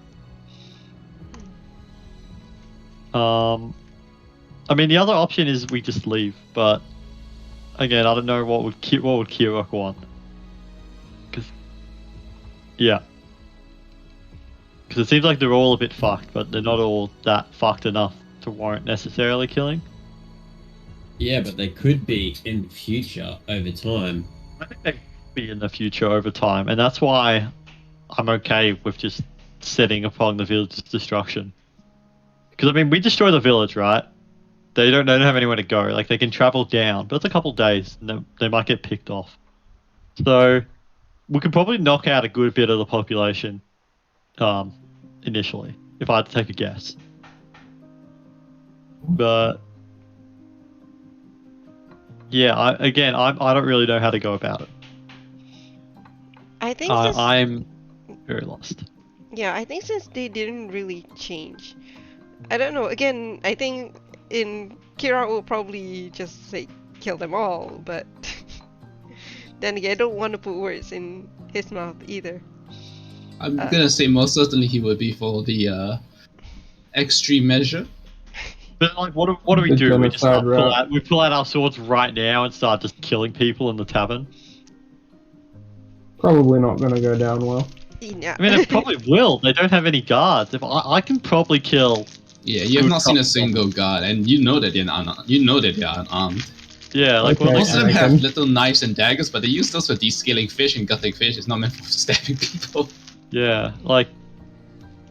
I mean, the other option is we just leave, but again, I don't know what would Kirok want. Because it seems like they're all a bit fucked, but they're not all that fucked enough to warrant necessarily killing. Yeah, but they could be in the future over time. I think they could be in the future over time, and that's why I'm okay with just setting upon the village's destruction. Because I mean, we destroy the village, right? They don't have anywhere to go. Like, they can travel down, but it's a couple days, and they might get picked off. So we could probably knock out a good bit of the population, initially, if I had to take a guess. But yeah, I don't really know how to go about it. I think I'm very lost. Yeah, I think since they didn't really change, I don't know. Again, I think Kira will probably just say kill them all, but then again, I don't want to put words in his mouth either. I'm gonna say most certainly he would be for the extreme measure. But like, what do we The do? We just genocide pull out our swords right now and start just killing people in the tavern. Probably not gonna go down well. Yeah. I mean, it probably will. They don't have any guards. If I can probably kill. Yeah, you have not seen a single guard, and you know that they're unarmed. You know that they are unarmed. Yeah, like Okay. Most of them Anakin. have little knives and daggers, but they use those for descaling fish and gutting fish. It's not meant for stabbing people. Yeah, like,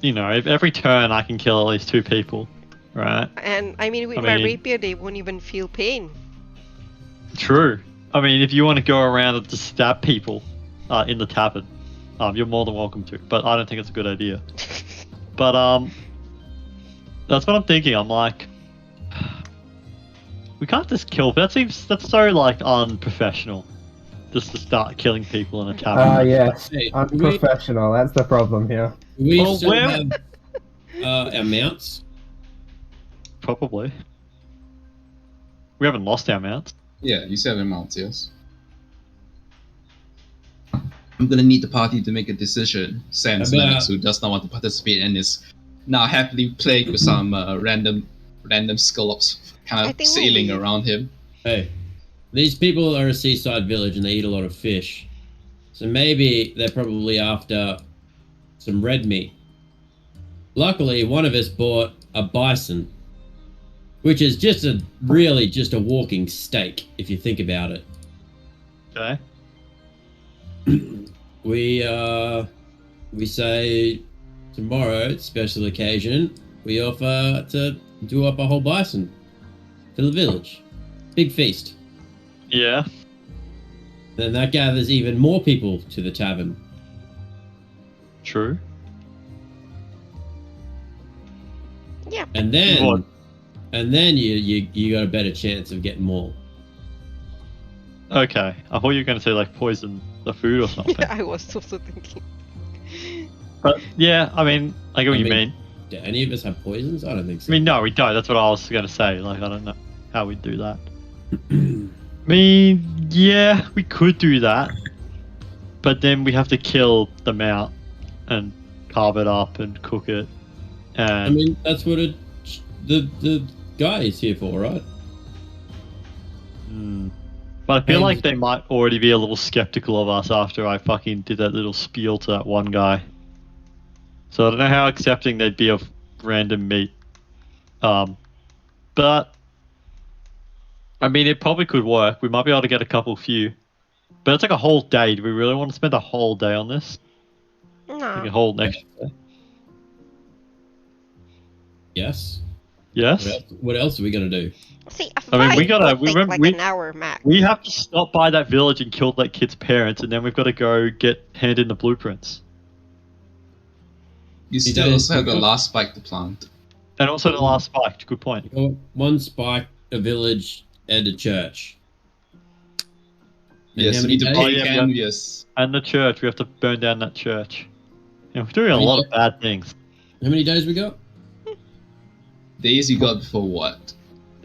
you know, if every turn I can kill at least 2 people, right? And I mean, with I my mean- rapier, they won't even feel pain. True. I mean, if you want to go around and just stab people in the tavern, you're more than welcome to. But I don't think it's a good idea. But that's what I'm thinking. I'm like, we can't just kill. That's so like unprofessional. Just to start killing people in a tavern. Ah, yes. Hey, Unprofessional, that's the problem here. we Well, still where- have our mounts. Probably. We haven't lost our mounts. Yeah, you said amounts, yes. I'm gonna need the party to make a decision. Sans About- Lennox, who does not want to participate and is now happily plagued with some random scallops kind I of think sailing we'll leave. around him. Hey, these people are a seaside village and they eat a lot of fish. So maybe they're probably after some red meat. Luckily, one of us bought a bison, which is just a walking steak, if you think about it. Okay. We say tomorrow, special occasion, we offer to do up a whole bison for the village. Big feast. Yeah. Then that gathers even more people to the tavern. True. Yeah. And then, What? you got a better chance of getting more. Okay. I thought you were going to say like poison the food or something. Yeah, I was also thinking. But yeah, I mean, I get what you mean. Do any of us have poisons? I don't think so. I mean, no, we don't. That's what I was going to say. Like, I don't know how we do that. I mean, yeah, we could do that. But then we have to kill the mount and carve it up and cook it. And I mean, that's what the guy is here for, right? But I feel And- like they might already be a little skeptical of us after I fucking did that little spiel to that one guy. So I don't know how accepting they'd be of random meat. But I mean, it probably could work. We might be able to get a couple few. But it's like a whole day. Do we really want to spend a whole day on this? Like a No. whole next day? Yes. Yes? What else are we gonna do? See, a I mean, we fight gotta- would we take remember- like we- an hour max. We have to stop by that village and kill that kid's parents, and then we've got to go hand in the blueprints. You See, still that also is- have the last spike to plant. And also the last spike. Good point. You got one spike, a village, and a church. And Yes, how you many need to days? play yeah, canvas. And the church. We have to burn down that church. Yeah, we're doing a I mean, lot of bad things. How many days we got? Days you got before what?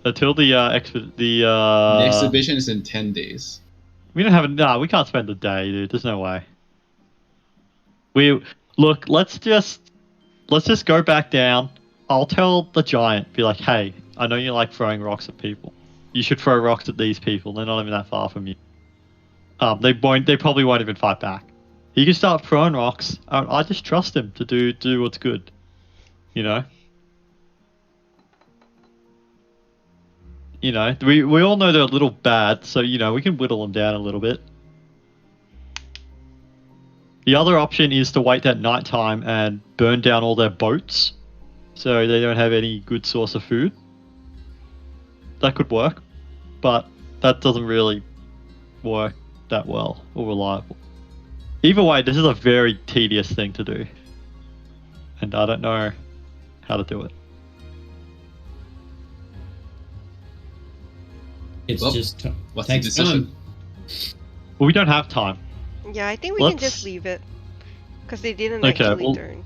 Until the The exhibition is in 10 days. we don't have no. We can't spend the day, dude. There's no way. We look. Let's just go back down. I'll tell the giant. Be like, hey, I know you like throwing rocks at people. You should throw rocks at these people. They're not even that far from you. They won't. They probably won't even fight back. He can start throwing rocks. I just trust him to do what's good. You know. You know, we all know they're a little bad, so you know we can whittle them down a little bit. The other option is to wait at night time and burn down all their boats, so they don't have any good source of food. That could work, but that doesn't really work that well or reliable. Either way, this is a very tedious thing to do, and I don't know how to do it. It's Well, just What's the takes decision? time. Well, we don't have time. Yeah, I think we can Let's- just leave it. Because they didn't Okay, actually well- turn.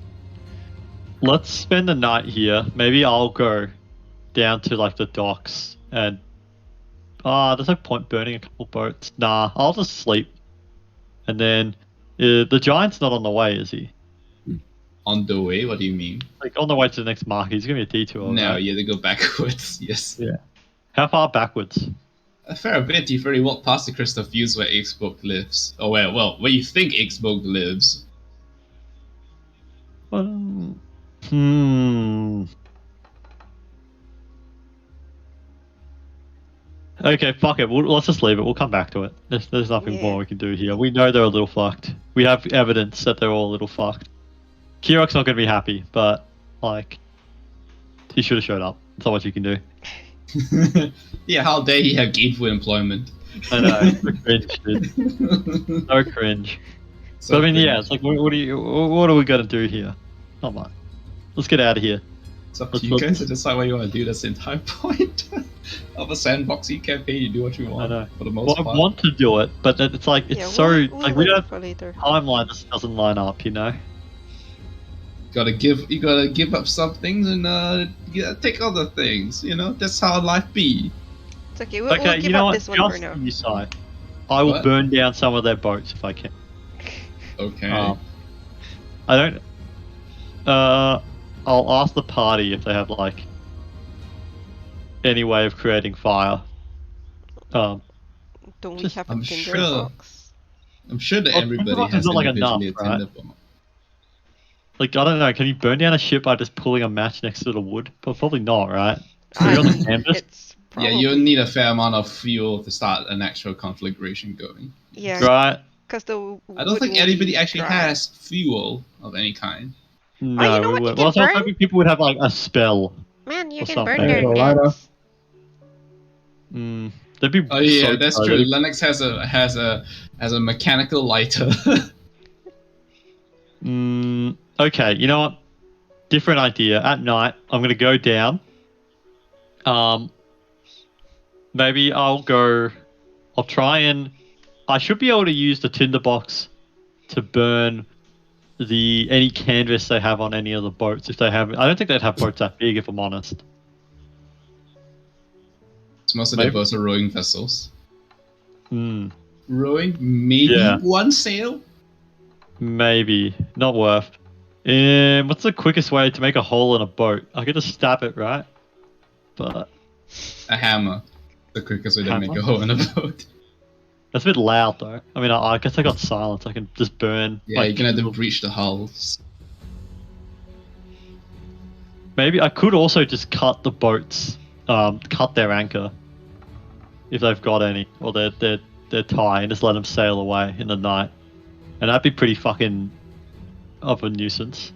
Let's spend the night here. Maybe I'll go down to like the docks and there's no point burning a couple boats. Nah, I'll just sleep. And then the giant's not on the way, is he? On the way? What do you mean? Like on the way to the next market. He's gonna be a detour. No, right? you have to go backwards. Yes. Yeah. How far backwards? A fair bit. You've already walked past the crystal fields where Xbox lives. Oh, where you think Xbox lives. Hmm. Okay, fuck it. Let's just leave it. We'll come back to it. There's nothing Yeah. more we can do here. We know they're a little fucked. We have evidence that they're all a little fucked. Kirok's not going to be happy, but, like, he should have showed up. That's not what you can do. Yeah, how dare he have gainful employment? I know. So cringe, dude. So cringe. So But I mean, yeah, cringe. it's like, what are we going to do here? Not much. Let's get out of here. It's up to you guys to decide what you want to do. That's the entire point of a sandboxing campaign. You do what you want. I know. For the most Well, I part. want to do it, but it's like, it's Yeah, so, we'll like, we leave it don't for later. timeline just doesn't line up, you know? You gotta give up some things and you gotta take other things. You know, that's how life be. It's okay, we'll Okay, give you know up what? this one for Just now. on your side, I will What? burn down some of their boats if I can. Okay. I don't. I'll ask the party if they have like any way of creating fire. Don't we just- have a I'm tinder sure- box? I'm sure that Well, everybody Tinderbox is has not, like, individually enough, a right? tinderbox. Like I don't know. Can you burn down a ship by just pulling a match next to the wood? But probably not, right? Are you on the canvas? It's Yeah, probably, you'll need a fair amount of fuel to start an actual conflagration going. yeah, Right? because the I don't wood think will anybody be actually dry. has fuel of any kind. No, you know we what you wouldn't. can Well, I was burn? hoping people would have like a spell. Man, you or can burn something. their There's a lighter. nets. They'd be. Oh yeah, so that's excited. true. Linux has a mechanical lighter. Okay, you know what? Different idea. At night, I'm gonna go down. Maybe I'll try and. I should be able to use the tinderbox to burn any canvas they have on any of the boats. If they have, I don't think they'd have boats that big, if I'm honest. Most of their boats are rowing vessels. Hmm. Rowing? Maybe one sail? Maybe. Not worth. What's the quickest way to make a hole in a boat? I could just stab it, right? But a hammer. The quickest way to make a hole in a boat. That's a bit loud, though. I mean, I guess I got silence. I can just burn. Yeah, you can have to breach the hulls. Maybe I could also just cut the boats, cut their anchor, if they've got any, or their tie, and just let them sail away in the night, and that'd be pretty fucking of a nuisance.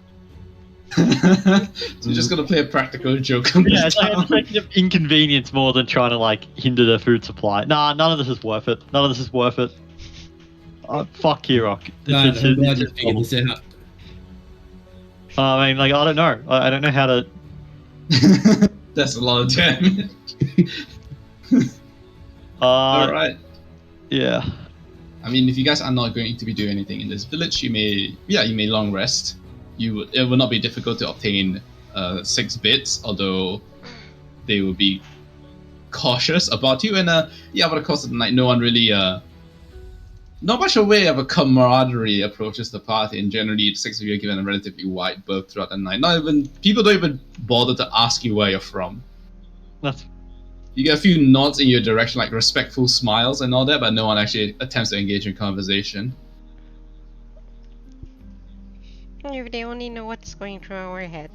So you're just gonna play a practical joke on this town? It's like inconvenience more than trying to like hinder their food supply. Nah, none of this is worth it. None of this is worth it. Fuck Kirok. I'm glad you figured this out. I mean, like, I don't know. I don't know how to. That's a lot of damage. Alright. Yeah. I mean, if you guys are not going to be doing anything in this village, you may long rest. It will not be difficult to obtain 6 bits, although they will be cautious about you. And over the course of the night, no one really, not much a way of a camaraderie approaches the party. And generally, the 6 of you are given a relatively wide berth throughout the night. People don't even bother to ask you where you're from. You get a few nods in your direction, like respectful smiles and all that, but no one actually attempts to engage in conversation. If they only know what's going through our head.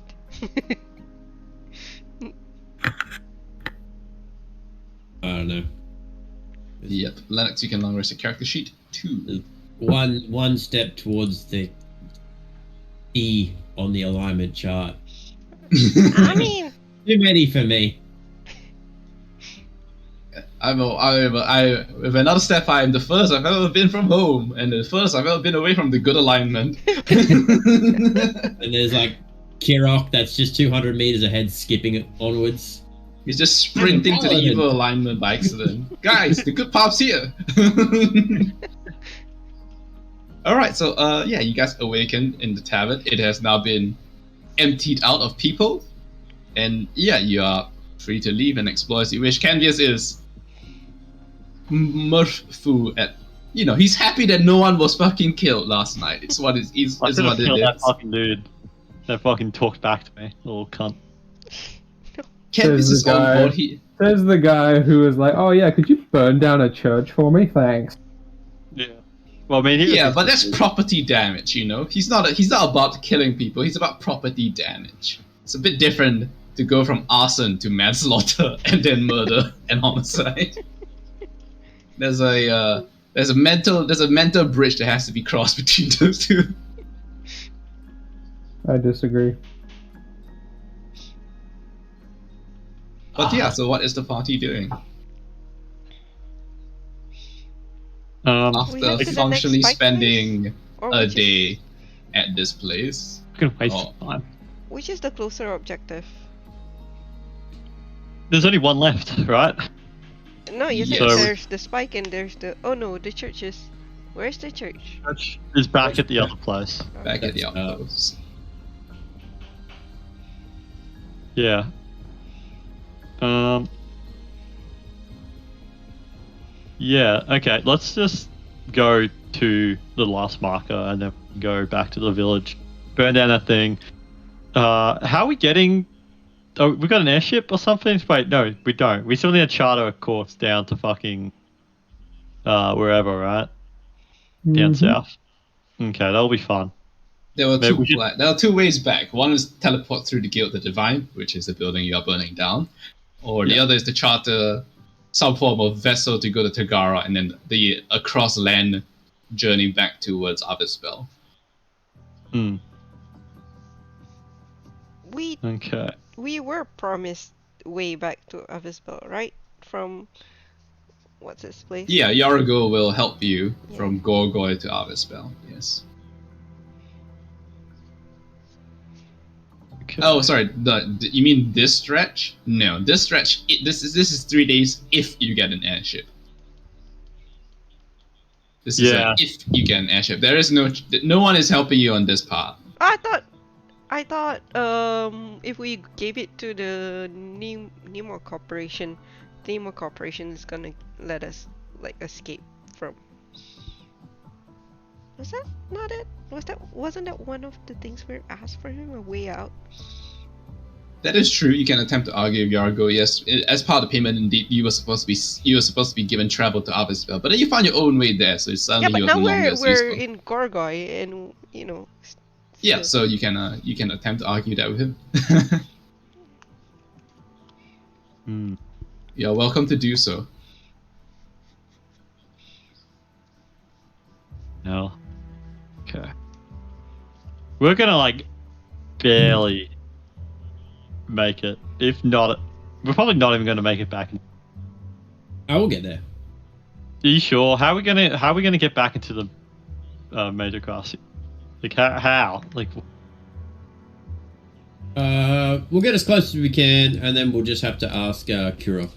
I don't know. Yep, Lennox, you can long rest your character sheet 2. One step towards the E on the alignment chart. I mean, Too many for me. With another step, I am the first I've ever been from home, and the first I've ever been away from the good alignment. And there's like Kirok that's just 200 meters ahead, skipping onwards. He's just sprinting to the evil alignment by accident. Guys, the good pop's here! Alright, so you guys awaken in the tavern. It has now been emptied out of people. And you are free to leave and explore as you wish. Candius is mirthful at, he's happy that no one was fucking killed last night. It's what it is. That fucking dude. That fucking talked back to me, little cunt. Candius is on board. There's the guy who was like, "Oh yeah, could you burn down a church for me? Thanks." Yeah. Well, I mean, but that's property damage. He's not about killing people. He's about property damage. It's a bit different to go from arson to manslaughter and then murder and homicide. There's a mental bridge that has to be crossed between those two. I disagree. But so what is the party doing? After functionally spending a day at this place. We can waste time. Which is the closer objective? There's only one left, right? No, you said So- there's the spike and there's the... Oh no, the church is... Where's the church? Church is back at the other place. Back at the outpost. Yeah. Yeah, okay, let's just go to the last marker and then go back to the village. Burn down that thing. How are we getting... Oh, we got an airship or something? Wait, no, we don't. We still need to charter a course down to fucking... wherever, right? Down south. Okay, that'll be fun. There were two ways back. One is teleport through the Guild of the Divine, which is the building you are burning down. Or the other is to charter some form of vessel to go to Tagara and then the across land journey back towards Abyssbell. We were promised way back to Abyssbell, right? From what's his place? Yeah, Yarago will help you from Gorgoy to Abyssbell, yes. Oh, sorry. You mean this stretch? No, this stretch. This is 3 days if you get an airship. This is if you get an airship. There is no one is helping you on this part. I thought if we gave it to the Nemo Corporation, Nemo Corporation is gonna let us like escape from. Was that not it? Wasn't that one of the things we asked for him, a way out? That is true. You can attempt to argue Yargo. Yes, as part of the payment, indeed, you were supposed to be given travel to Arbisfell, but then you found your own way there, so suddenly yeah, but you're now no longer we're useful. in Gorgoy, and you know. Yeah, so you can attempt to argue that with him. You're welcome to do so. No. Okay. We're gonna like barely make it. If not, we're probably not even gonna make it back. I will get there. Are you sure? How are we gonna get back into the major class? Like how? Like. We'll get as close as we can, and then we'll just have to ask Kuro.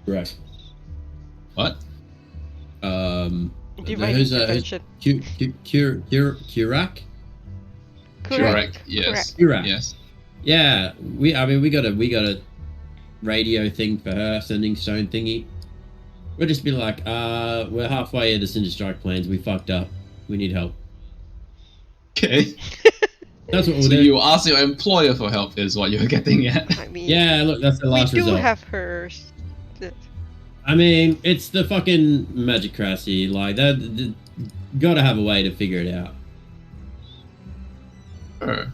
Right. What? Divine intervention. Kurak? Correct. Yes. Kurak. Yes. Yeah, we got a radio thing for her, sending stone thingy. We'll just be like, we're halfway at the Cinder Strike plans. We fucked up. We need help. Okay. That's what we'll So do. you ask your employer for help is what you're getting at. I mean, yeah, look, that's the last result. We do have hers. I mean, it's the fucking Magicracy. Like, that, gotta have a way to figure it out. Sure.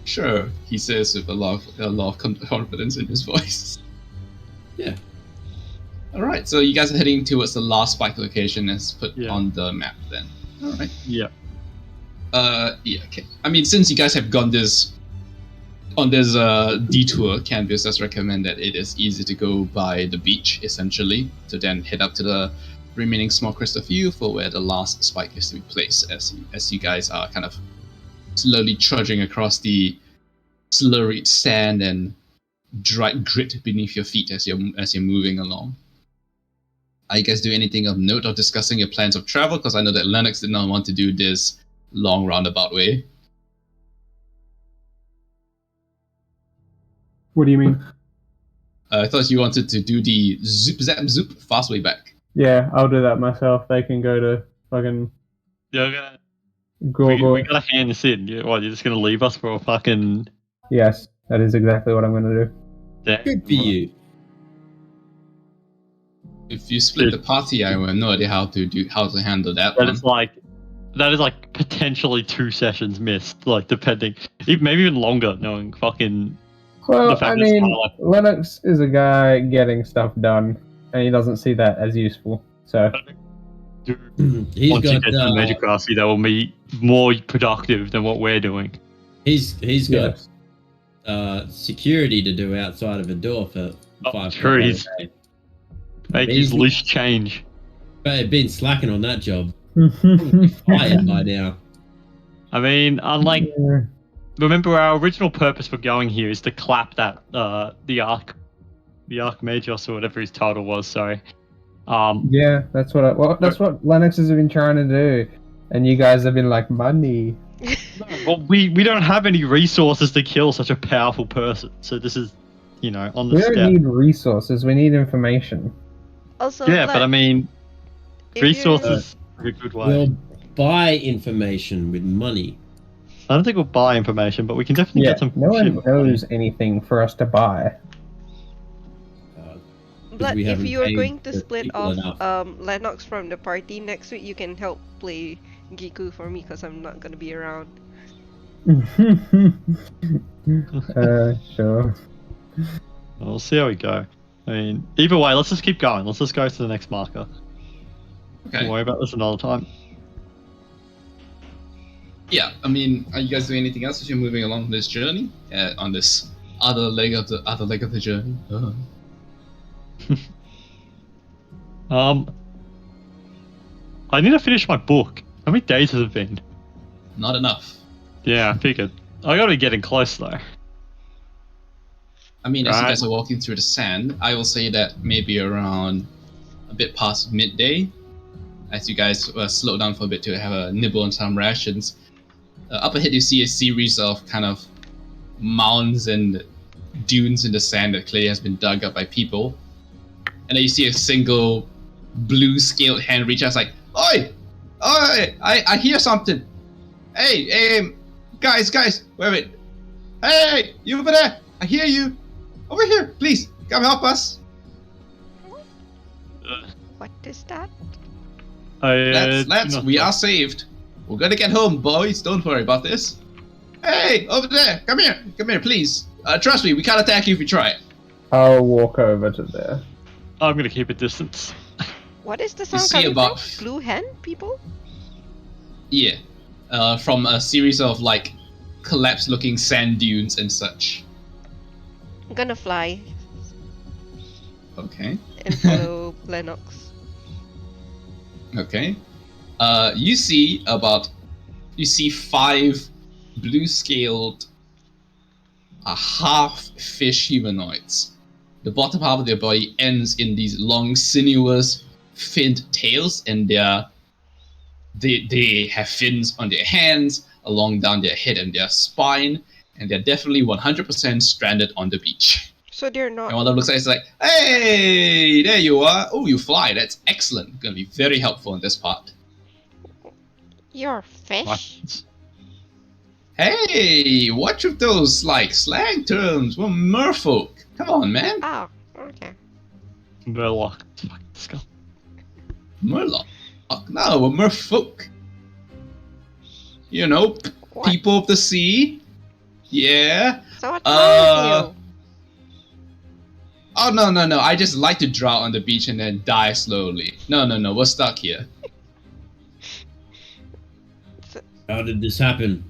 Sure, he says with a lot of confidence in his voice. Yeah. Alright, so you guys are heading towards the last spike location as put on the map then. Alright. Yeah. Yeah, okay. I mean, since you guys have gone on this detour, Canvas does recommend that it is easy to go by the beach, essentially, to then head up to the remaining small crystal field for where the last spike is to be placed, as you guys are kind of slowly trudging across the slurried sand and dried grit beneath your feet as you're moving along. Are you guys doing anything of note or discussing your plans of travel? Because I know that Lennox did not want to do this long roundabout way. What do you mean? I thought you wanted to do the zoop zap zoop fast way back. Yeah, I'll do that myself. They can go to fucking. Yeah, we gotta hand this in. What, you're just gonna leave us for a fucking? Yes, that is exactly what I'm gonna do. Yeah. Good for you. If you split the party, I have no idea how to handle that one. That is like potentially 2 sessions missed, like depending, maybe even longer, knowing fucking. Well, I mean, Lennox is a guy getting stuff done, and he doesn't see that as useful. So once you get to the major class, that will be more productive than what we're doing. He's got security to do outside of a door for 5 true. He's making his loose change. But he'd been slacking on that job. Fired by now. I mean, unlike. Remember, our original purpose for going here is to clap that the Archmagios or whatever his title was. Sorry. Yeah, that's what Lennox has been trying to do, and you guys have been like money. Well, we don't have any resources to kill such a powerful person, so this is, on the step. We don't need resources. We need information. Also, yeah, but I mean, resources are a good way. We'll buy information with money. I don't think we'll buy information, but we can definitely get some. No one knows anything for us to buy. But if you are going to split off Lennox from the party next week, you can help play Giku for me because I'm not gonna be around. Sure. We'll see how we go. I mean, either way, let's just keep going. Let's just go to the next marker. Okay. Don't worry about this another time. Yeah, I mean, are you guys doing anything else as you're moving along this journey? On this other leg of the journey? I need to finish my book. How many days has it been? Not enough. Yeah, I figured. I gotta be getting close though. I mean, as you Right. guys are walking through the sand, I will say that maybe around a bit past midday, as you guys slow down for a bit to have a nibble on some rations, up ahead you see a series of kind of mounds and dunes in the sand that clearly has been dug up by people. And then you see a single blue-scaled hand reach out like, Oi! Oi! I hear something! Hey, guys, wait. Hey, you over there! I hear you! Over here, please, come help us! What is that? Let's, we are saved. We're gonna get home, boys, don't worry about this. Hey, over there, come here, please. Trust me, we can't attack you if we try. I'll walk over to there. I'm gonna keep a distance. What is the You sound see coming about from? Blue hen people? Yeah, from a series of like collapsed-looking sand dunes and such. I'm gonna fly Okay. and follow Lennox. Okay. You see 5 blue-scaled half fish humanoids. The bottom half of their body ends in these long, sinuous, finned tails, and they have fins on their hands, along down their head and their spine, and they're definitely 100% stranded on the beach. So they're And not. one of them looks like it's like, hey, there you are. Oh, you fly. That's excellent. Going to be very helpful in this part. You're fish? What? Hey, watch with those like slang terms. We're merfolk. Come on, man. Oh, okay. Murloc. Fuck this guy. Murloc. No, we're merfolk. You know, What? people of the sea. Yeah. So what's wrong with you? Oh, no. I just like to drown on the beach and then die slowly. No. We're stuck here. How did this happen?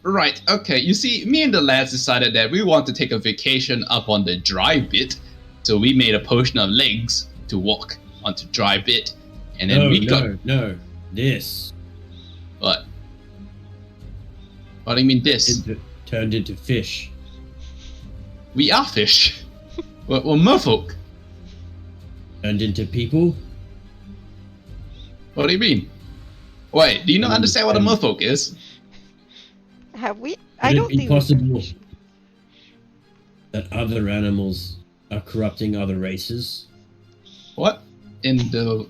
Right, okay. You see, me and the lads decided that we want to take a vacation up on the dry bit. So we made a potion of legs to walk onto dry bit. And then No. This. What? What do you mean this? Turned into fish. We are fish. We're merfolk. Turned into people. What do you mean? Wait, do you not understand what a merfolk is? Have we? Would I don't it be think possible we that other animals are corrupting other races? What in the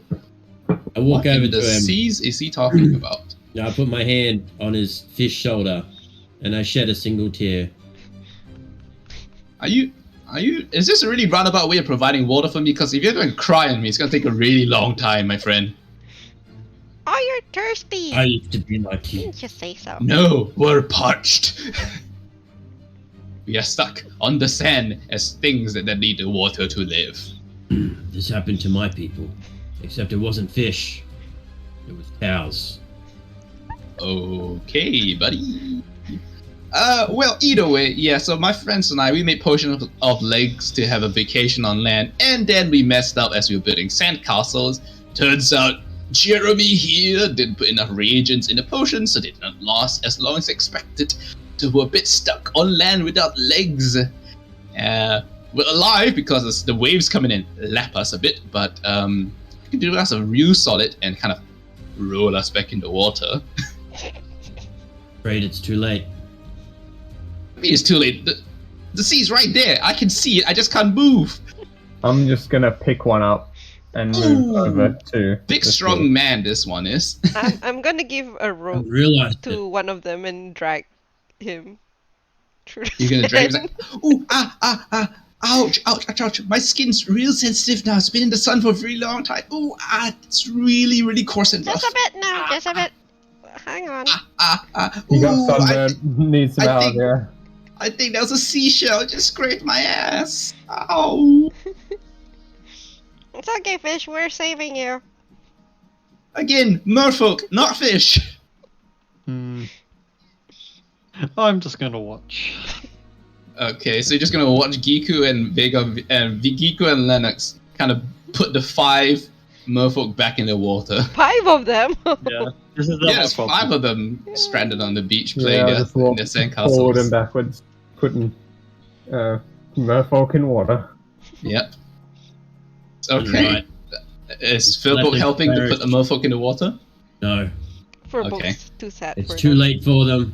I walk what over in the to him. seas is he talking about? I put my hand on his fish shoulder, and I shed a single tear. Are you? Is this a really roundabout way of providing water for me? Because if you're going to cry on me, it's going to take a really long time, my friend. Oh, you're thirsty! I used to be like you. Didn't you say so? No, we're parched. We are stuck on the sand as things that need the water to live. This happened to my people, except it wasn't fish. It was cows. Okay, buddy. Well, either way, yeah, so my friends and I, we made potions of legs to have a vacation on land, and then we messed up as we were building sandcastles. Turns out, Jeremy here didn't put enough reagents in the potion, so they didn't last as long as expected. So we're a bit stuck on land without legs. We're alive because the waves coming in lap us a bit, but you can do us a real solid and kind of roll us back in the water. Afraid it's too late. It's too late. The sea's right there. I can see it. I just can't move. I'm just gonna pick one up and move over to Big the strong sea. man this one is. I'm gonna give a I rope realized to one of them and drag him through the You're gonna drag him sand. like, ooh, ouch. My skin's real sensitive now. It's been in the sun for a very long time. Ooh, it's really coarse and rough. Just a bit now, just a bit. Hang on. You got Ooh, sunburn. Needs some I help think- here. I think that was a seashell. Just scraped my ass. Ow. It's okay, fish. We're saving you. Again, merfolk, not fish. I'm just gonna watch. Okay, so you're just gonna watch Giku and Vega and Giku and Lennox kind of put the 5 merfolk back in the water. 5 of them. Yeah, this is Yeah, there's 5 of them stranded on the beach playing Yeah, their, just walk their forward and sandcastles. backwards, putting merfolk in water. Yep. Okay. Right. Is Philbook Let them helping to perish. put the merfolk in the water? No, For Okay. books, too sad it's for too them. late for them.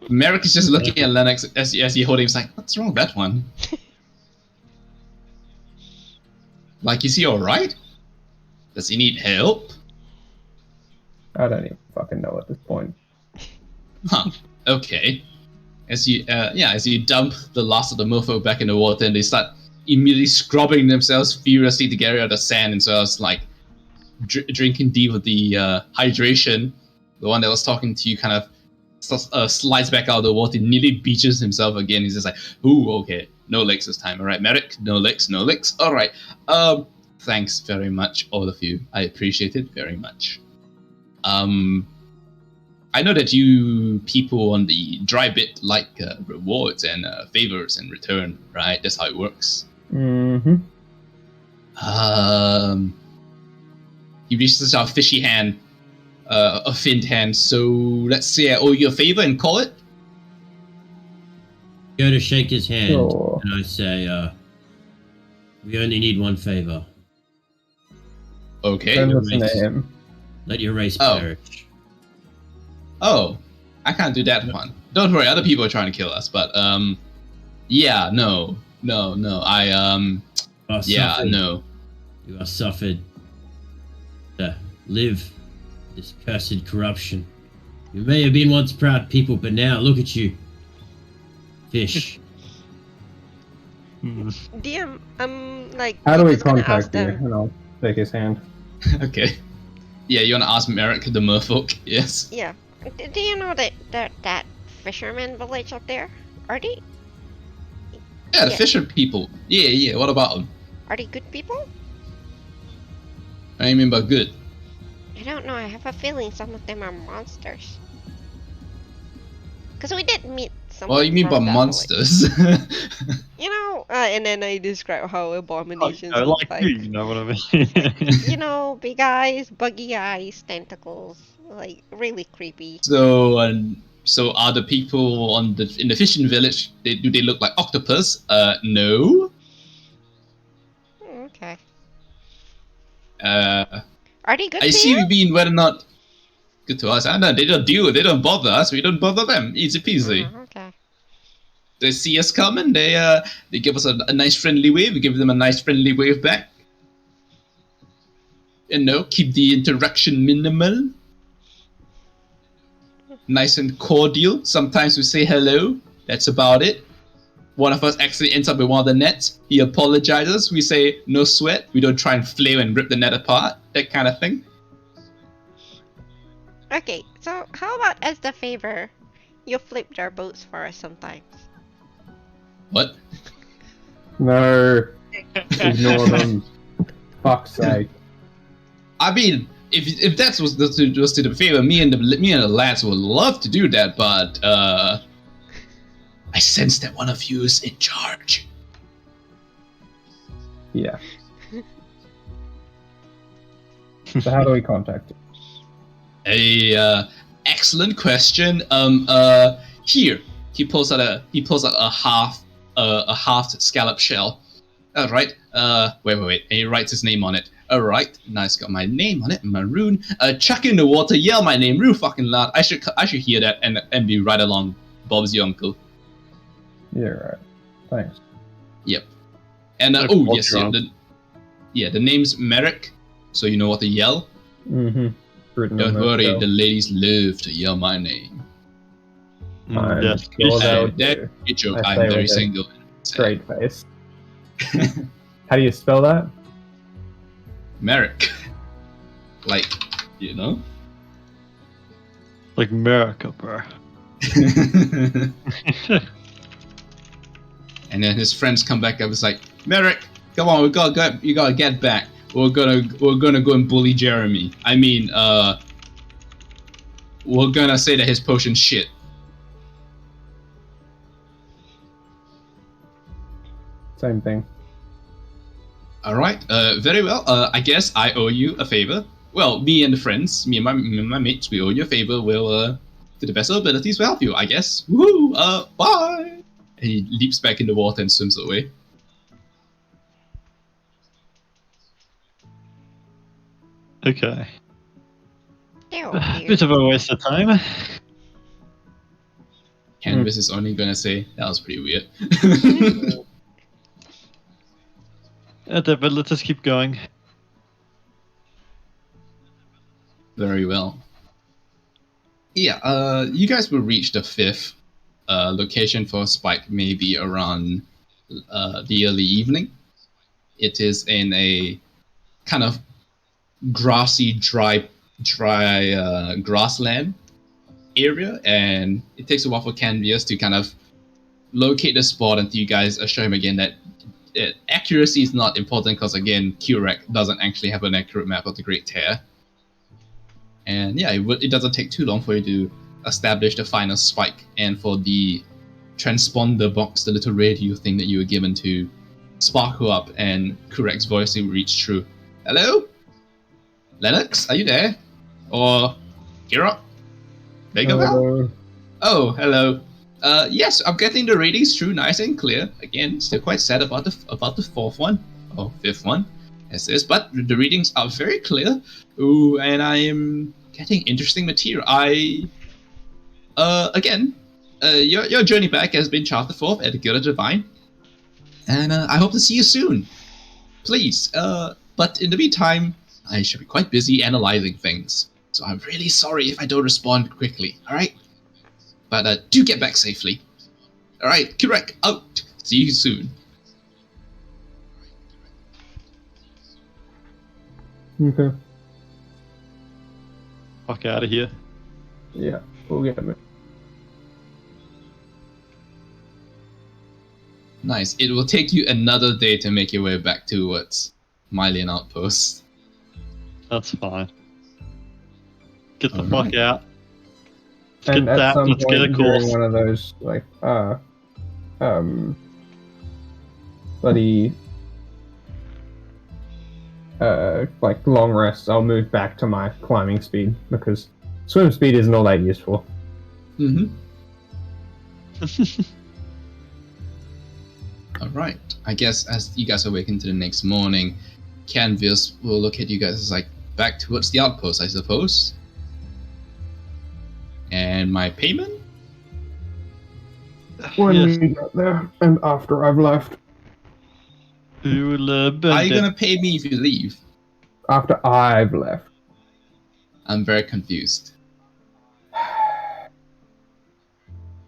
Merrick is just looking at Lennox as he holding him. He's like, what's wrong with that one? Like, is he alright? Does he need help? I don't even fucking know at this point. Huh. Okay. As you dump the last of the merfolk back in the water, and they start immediately scrubbing themselves furiously to get rid of the sand, and so it's like drinking deep of the hydration. The one that was talking to you kind of slides back out of the water, nearly beaches himself again. He's just like, ooh, okay, no legs this time. All right, Merrick, no legs. All right. Thanks very much, all of you. I appreciate it very much. I know that you people on the dry bit like rewards and favors in return, right? That's how it works. Mm-hmm. He reaches out a fishy hand, a finned hand. So let's say I owe you a favor and call it. Go to shake his hand, Sure. and I say, we only need one favor. Okay. Don't your listen to race. him. Let your race Oh. perish. Oh, I can't do that one. Don't worry, other people are trying to kill us, but yeah, no. I You are yeah, suffered. no. You are suffered to live this cursed corruption. You may have been once proud people, but now look at you. Fish. DM, like, How do I'm we just gonna ask contact you? them. And I'll shake his hand. Okay. Yeah, you want to ask Merrick the merfolk? Yes. Yeah. Do you know that fisherman village up there? Are they Yeah, the Yeah. fisher people. Yeah. What about them? good people? What do you mean by good? I don't know. I have a feeling some of them are monsters. Cause we did meet someone. What do you mean by from that monsters? village. You know, and then I describe how abominations I look like you, you know what I mean? You know, big eyes, buggy eyes, tentacles, like really creepy. So are the people in the fishing village? Do they look like octopus? No. Okay. Uh, Are they good I to see you? you mean whether or not good to us. I know they don't they don't bother us. We don't bother them. Easy peasy. Okay. They see us coming. They give us a nice friendly wave. We give them a nice friendly wave back. You know, keep the interaction minimal. Nice and cordial. Sometimes we say hello. That's about it. One of us actually ends up with one of the nets. He apologizes. We say, no sweat. We don't try and flail and rip the net apart. That kind of thing. Okay, so how about as the favor, you flip their boats for us sometimes? What? No. Ignore them. Fuck's sake. I mean, if that was to the favor, me and the lads would love to do that, but I sense that one of you is in charge. Yeah. So how do we contact you? Excellent question. Here he pulls out a half scallop shell. All right. Wait. And he writes his name on it. All right. Nice. Got my name on it. Maroon. Chuck in the water. Yell my name real fucking loud. I should hear that and be right along. Bob's your uncle. Yeah, right. Thanks. Yep. And the name's Merrick, so you know what to yell. Mm-hmm. Don't worry, the ladies love to yell my name. I'm Yes. sure they would That's do. a joke. I I'm say very with a single. Straight face. How do you spell that? Merrick. Like, you know? Like America, bro. And then his friends come back up. It's like, Merrick, come on, you gotta get back. We're gonna go and bully Jeremy. I mean, we're gonna say that his potion's shit. Same thing. All right. Very well. I guess I owe you a favor. Well, me and my mates, we owe you a favor. We'll, to the best of our abilities, we'll help you. I guess. Woohoo! Bye. And he leaps back in the water and swims away. Okay. Oh, Bit of a waste of time. Canvas is only gonna say that was pretty weird. But let's just keep going. Very well. Yeah, you guys will reach the fifth location for Spike maybe around the early evening. It is in a kind of grassy, dry grassland area, and it takes a while for Canvias to kind of locate the spot until you guys assure him again that accuracy is not important because, again, Qrek doesn't actually have an accurate map of the Great Tear. And yeah, it doesn't take too long for you to establish the final spike and for the transponder box, the little radio thing that you were given to sparkle up and Kurek's voice will reach through. Hello? Lennox, are you there? Or Kira? Vegabell? Oh, hello. Yes, I'm getting the readings through nice and clear. Again, still quite sad about the fourth one. Or fifth one. As is, but the readings are very clear. Ooh, and I am getting interesting material. Your journey back has been charted forth at the Guild of Divine, and I hope to see you soon. Please, but in the meantime, I should be quite busy analyzing things, so I'm really sorry if I don't respond quickly. All right, but do get back safely. All right, Kurek out. See you soon. Okay. Fuck out of here. Yeah, we'll get it. Nice. It will take you another day to make your way back towards Mylian Outpost. That's fine. Get the Alright. fuck out. Let's And get at that. some Let's get a point during course. one of those, bloody, long rests, I'll move back to my climbing speed, because swim speed isn't all that useful. Mm-hmm. Alright. I guess as you guys awaken to the next morning, Canvas will look at you guys as like, back towards the outpost, I suppose. And my payment? When Yes. we get there, and after I've left. We will burn Are you down- gonna pay me if you leave? After I've left. I'm very confused.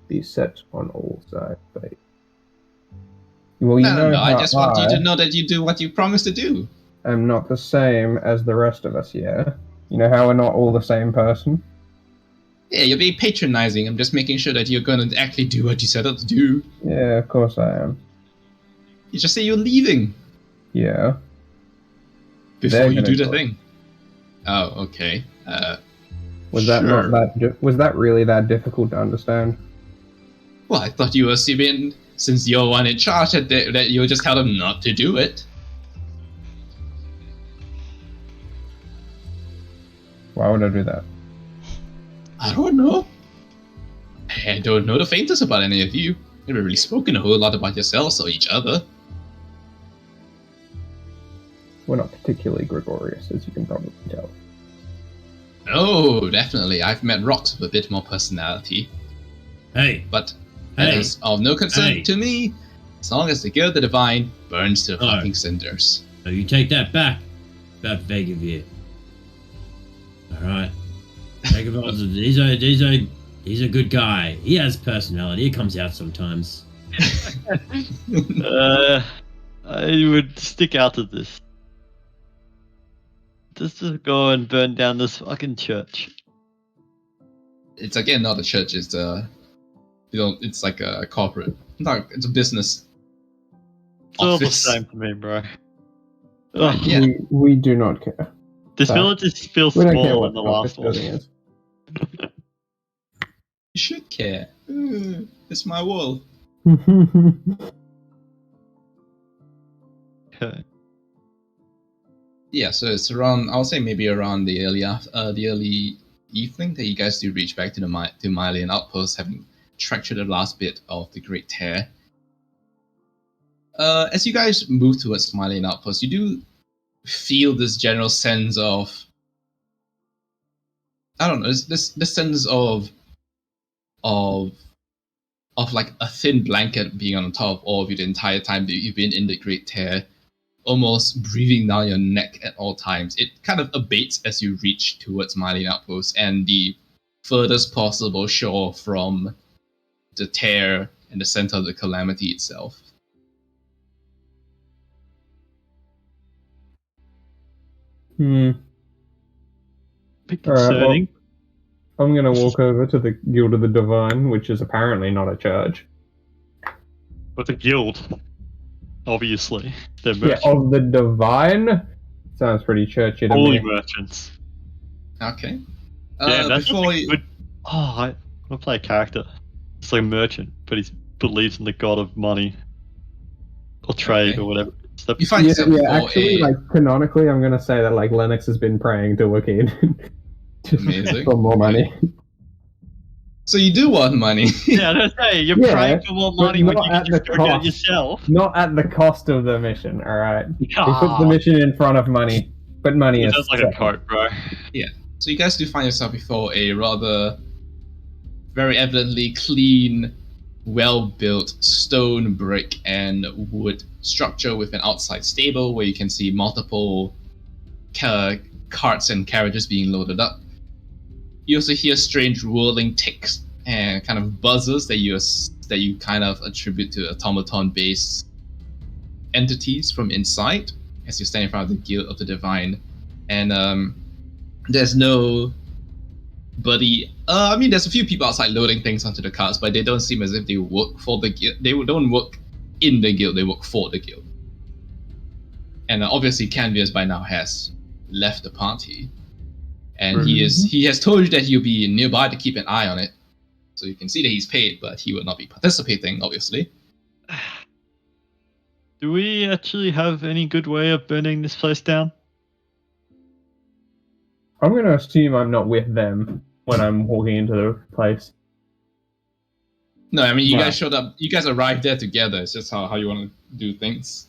Be set on all sides, babe. Well, you know No. how I just want you to know that you do what you promised to do. am not the same as the rest of us, yeah? You know how we're not all the same person? Yeah, you're being patronizing. I'm just making sure that you're gonna actually do what you set out to do. Yeah, of course I am. You just say you're leaving Yeah. before They're you gonna do the do it. thing. Oh, okay. Was that sure. not that? Was that really that difficult to understand? Well, I thought you were assuming, since you're one in charge, that you would just tell them not to do it. Why would I do that? I don't know. I don't know the faintest about any of you. You've never really spoken a whole lot about yourselves or each other. We're not particularly gregarious, as you can probably tell. Oh, definitely. I've met rocks with a bit more personality. Hey, But that Hey. is of no concern Hey. to me, as long as the Guild of the Divine burns to Oh. fucking cinders. so you take that back about Vegavir. Alright. Vegavir, he's a good guy. He has personality. It comes out sometimes. I would stick out of this. Just go and burn down this fucking church. It's again not a church, it's it's like a corporate. It's a business. It's all the Office. same to me, bro. Ugh, Yeah. We do not care. this Sorry. village just feels We don't care smaller what than the office last one. building is. You should care. It's my world. Okay. Yeah, so it's around. I'll say maybe around the early evening that you guys do reach back to the Mylian outpost, having trekked through the last bit of the Great Tear. As you guys move towards Mylian outpost, you do feel this general sense of, I don't know, this sense of like a thin blanket being on top of all of you the entire time that you've been in the Great Tear, almost breathing down your neck at all times. It kind of abates as you reach towards Mylian Outpost and the furthest possible shore from the tear and the center of the calamity itself. Hmm. Bit All right. Well, concerning. I'm gonna walk over to the Guild of the Divine, which is apparently not a church. But the guild, obviously, they're Yeah, merchants. of the Divine. Sounds pretty churchy to Holy me. merchants. Okay. Damn, that's Before a good. Oh, I want to play a character. It's like a merchant, but he believes in the god of money or trade Okay. or whatever. you find yourself before actually, a like canonically, I'm gonna say that like Lennox has been praying to a kid amazing for more money. So you do want money. Yeah, I was gonna say, you're Yeah, praying for more but money when not you at can the just go get it cost. yourself. Not at the cost of the mission. All right, he puts the Ah, mission in front of money, but money it is sounds like a second. coat, bro. So you guys do find yourself before a rather very evidently clean, well-built stone, brick, and wood structure with an outside stable where you can see multiple carts and carriages being loaded up. You also hear strange whirling ticks and kind of buzzes that you kind of attribute to automaton-based entities from inside as you stand in front of the Guild of the Divine. And there's no buddy. I mean, there's a few people outside loading things onto the carts, but they don't seem as if they work for the guild. They don't work in the guild. They work for the guild. And obviously, Canvias by now has left the party, and he has told you that he'll be nearby to keep an eye on it. So you can see that he's paid, but he will not be participating, obviously. Do we actually have any good way of burning this place down? I'm gonna assume I'm not with them when I'm walking into the place. No, I mean you No. guys showed up. You guys arrived there together. It's just how you want to do things.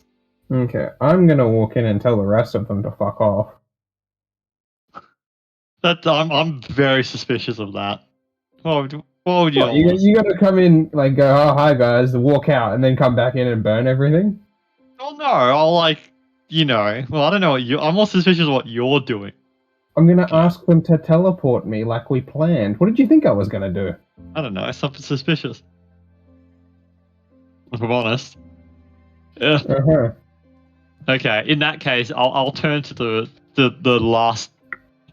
Okay, I'm gonna walk in and tell the rest of them to fuck off. That I'm very suspicious of that. What would you What, want? you gotta come in, like, go, oh, hi guys, walk out, and then come back in and burn everything? Oh no, I'll like, well, I don't know what I'm more suspicious of what you're doing. I'm gonna ask them to teleport me like we planned. What did you think I was gonna do? I don't know, something suspicious. If I'm honest. Yeah. Uh-huh. Okay, in that case, I'll turn to the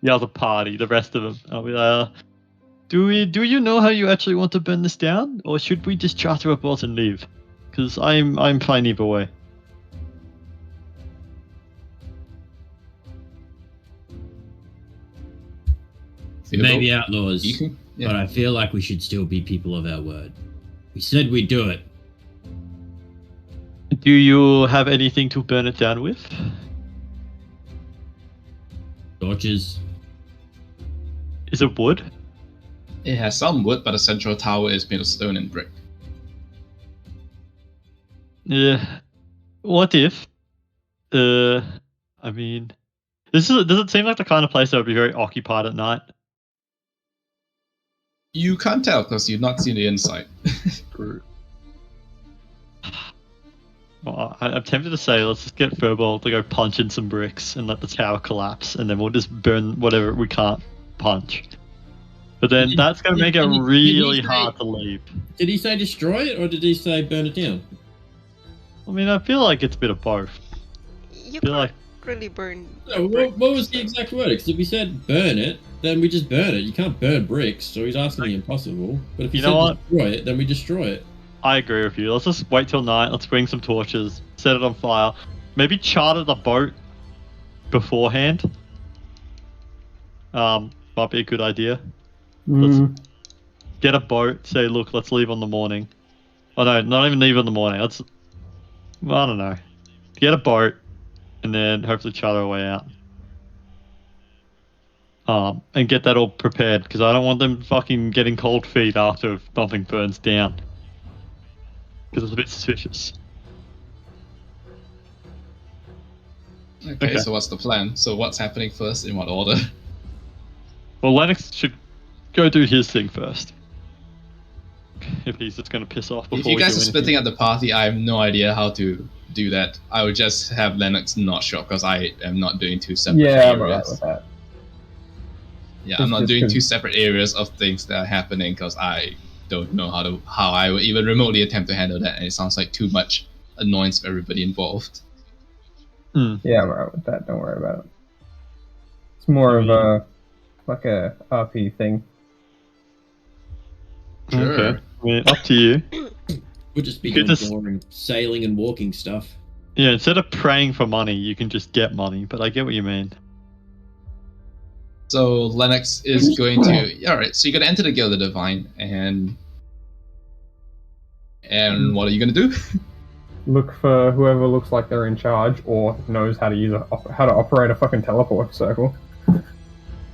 other party, the rest of them. I'll be like, do you know how you actually want to burn this down, or should we just charter a boat and leave? Because I'm fine either way. Maybe outlaws, Yeah. but I feel like we should still be people of our word. We said we'd do it. Do you have anything to burn it down with? Torches. Is it wood? It has some wood, but the central tower is made of stone and brick. Yeah. What if? I mean, does it seem like the kind of place that would be very occupied at night? You can't tell because you've not seen the inside. True. Well, I'm tempted to say let's just get Furball to go punch in some bricks and let the tower collapse, and then we'll just burn whatever we can't punch. But then that's going to make it really hard to leave. Did he say destroy it, or did he say burn it down? I mean, I feel like it's a bit of both. You feel can't like really burn. No, what was the exact word? Because if we said burn it, then we just burn it. You can't burn bricks, so he's asking the impossible. But if you said destroy it, then we destroy it. I agree with you. Let's just wait till night. Let's bring some torches, set it on fire. Maybe charter the boat beforehand. Might be a good idea. Let's get a boat. Say, look, let's leave on the morning. Oh no, not even leave on the morning. I don't know. Get a boat, and then hopefully charter our way out. and get that all prepared, because I don't want them fucking getting cold feet after something burns down, because it's a bit suspicious. Okay, so what's the plan? So what's happening first, in what order? Well, Lennox should go do his thing first. If he's just going to piss off before If you guys we are do splitting anything. up the party, I have no idea how to do that. I would just have Lennox not show up, because I am not doing two separate Yeah, I'm alright areas. with that. Yeah, It's I'm not just doing 'cause- two separate areas of things that are happening, because I don't know how I would even remotely attempt to handle that, and it sounds like too much annoyance for everybody involved. Yeah, I'm alright with that. Don't worry about it. It's more of a like a RP thing. Sure. Okay. I mean, up to you. We'll just be You could doing just- boring sailing and walking stuff. Yeah, instead of praying for money, you can just get money, but I get what you mean. So Lennox is going to. Alright, so you're going to enter the Guild of Divine, and what are you going to do? Look for whoever looks like they're in charge or knows how to how to operate a fucking teleport circle.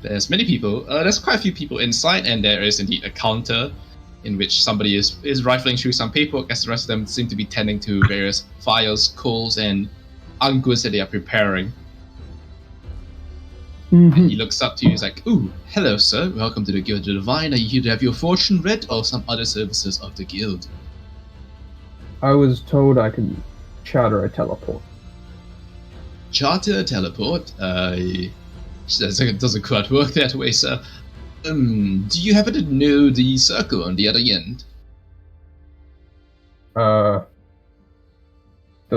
There's many people. There's quite a few people inside, and there is indeed a counter in which somebody is rifling through some paperwork, as the rest of them seem to be tending to various files, coals, and goods that they are preparing. And he looks up to you. He's like, "Ooh, hello, sir. Welcome to the Guild of Divine. Are you here to have your fortune read, or some other services of the guild?" I was told I could charter a teleport. Charter teleport. It doesn't quite work that way, sir. Do you happen to know the circle on the other end? The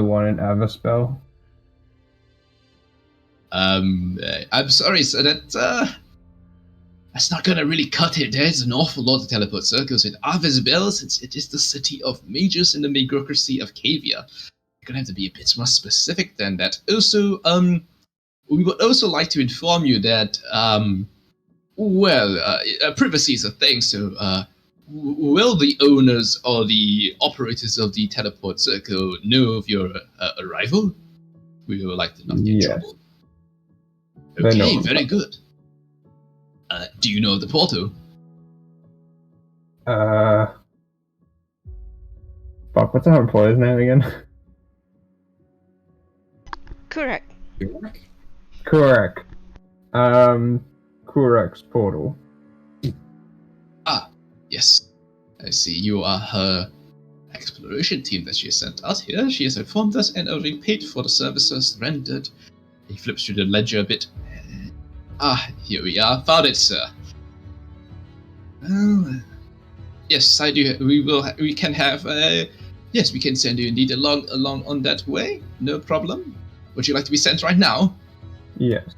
one in Everspell. I'm sorry, sir. That's not gonna really cut it. There's an awful lot of teleport circles in Everspell, since it is the city of mages in the bureaucracy of Cavia. You're gonna have to be a bit more specific than that. Also, we would also like to inform you that, privacy is a thing, so, will the owners or the operators of the teleport circle know of your arrival? We would like to not get in Yes. trouble. They know Okay, I'm very coming. good. Do you know the portal? Fuck, what's our employer's name again? Correct. Correct. Kurek's portal. Yes. I see you are her exploration team that she has sent out here. She has informed us and are being paid for the services rendered. He flips through the ledger a bit. Here we are. Found it, sir. Yes, I do. We can have. Yes, we can send you indeed along on that way. No problem. Would you like to be sent right now? Yes.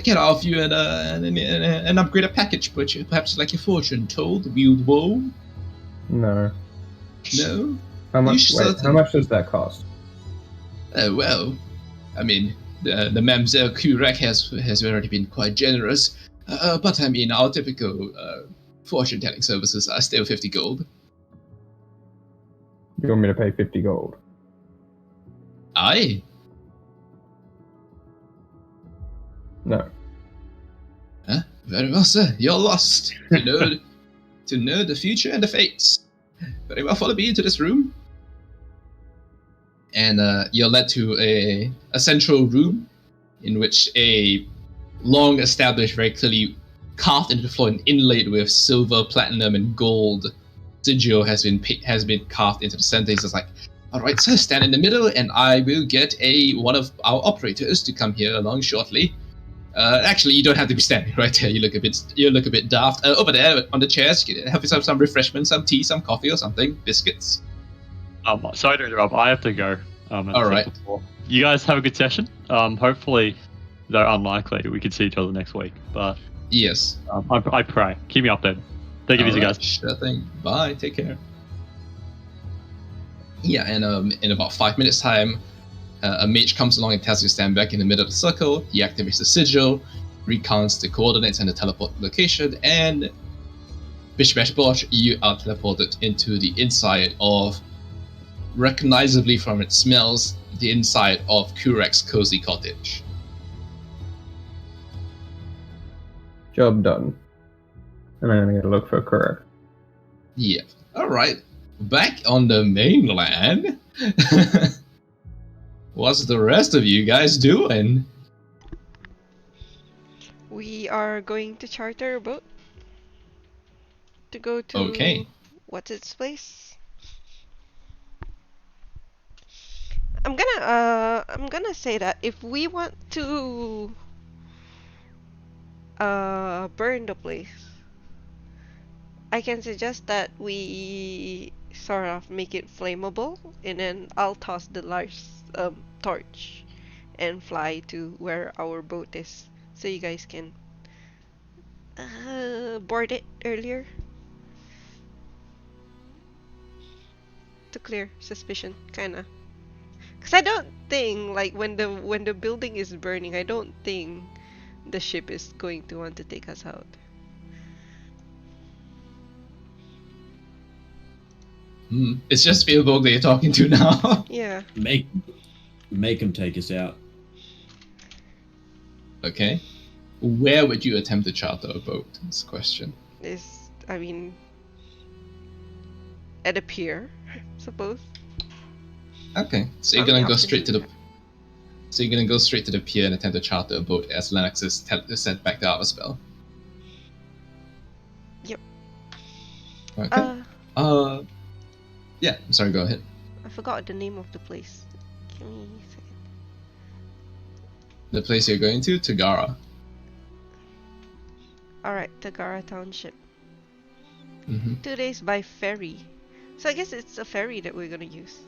Can I offer you an upgraded package, but perhaps like a fortune told, wield woe? No. No? How much? You Wait, certain? how much does that cost? Well, I mean, the Mamselle Kurek has already been quite generous, but I mean, our typical fortune-telling services are still 50 gold. You want me to pay 50 gold? Aye. No. Very well, sir. You're lost. To know the future and the fates. Very well, follow me into this room. And you're led to a central room in which a long established, very clearly carved into the floor and inlaid with silver, platinum, and gold sigil has been carved into the center. He's just like, "All right, sir, stand in the middle, and I will get one of our operators to come here along shortly." Actually, you don't have to be standing right there. You look a bit daft. Over there on the chairs, you can have yourself some refreshments, some tea, some coffee, or something, biscuits. Sorry to interrupt. I have to go. All right. You guys have a good session. Hopefully, though unlikely, we could see each other next week. But Yes. I pray. Keep me updated. Take it easy, All right, guys. Sure thing. Bye. Take care. Yeah, and in about 5 minutes' time, a mage comes along and tells you to stand back in the middle of the circle. He activates the sigil, recounts the coordinates and the teleport location, and Bish Bash Bosh, you are teleported into the inside of, recognizably from its smells, the inside of Kurek's cozy cottage. Job done. And then I'm gonna look for Kuro. Yeah. Alright. Back on the mainland. What's the rest of you guys doing? We are going to charter a boat to go to Okay. what's its place? I'm gonna say that if we want to burn the place, I can suggest that we sort of make it flammable, and then I'll toss the large torch and fly to where our boat is, so you guys can board it earlier to clear suspicion, kinda. Cause I don't think like when the building is burning, I don't think the ship is going to want to take us out. It's just Spielberg that you're talking to now. Yeah. Make them take us out. Okay. Where would you attempt to charter a boat? Is the question. I mean, at a pier, suppose. Okay. So you're How many gonna go options straight to do the. we have? So you're gonna go straight to the pier and attempt to charter a boat as Lennox is sent back to our spell. Yep. Okay. Yeah. I'm sorry. Go ahead. I forgot the name of the place. Give me a second. The place you're going to, Tagara. Alright, Tagara Township. Mm-hmm. 2 days by ferry. So I guess it's a ferry that we're gonna use.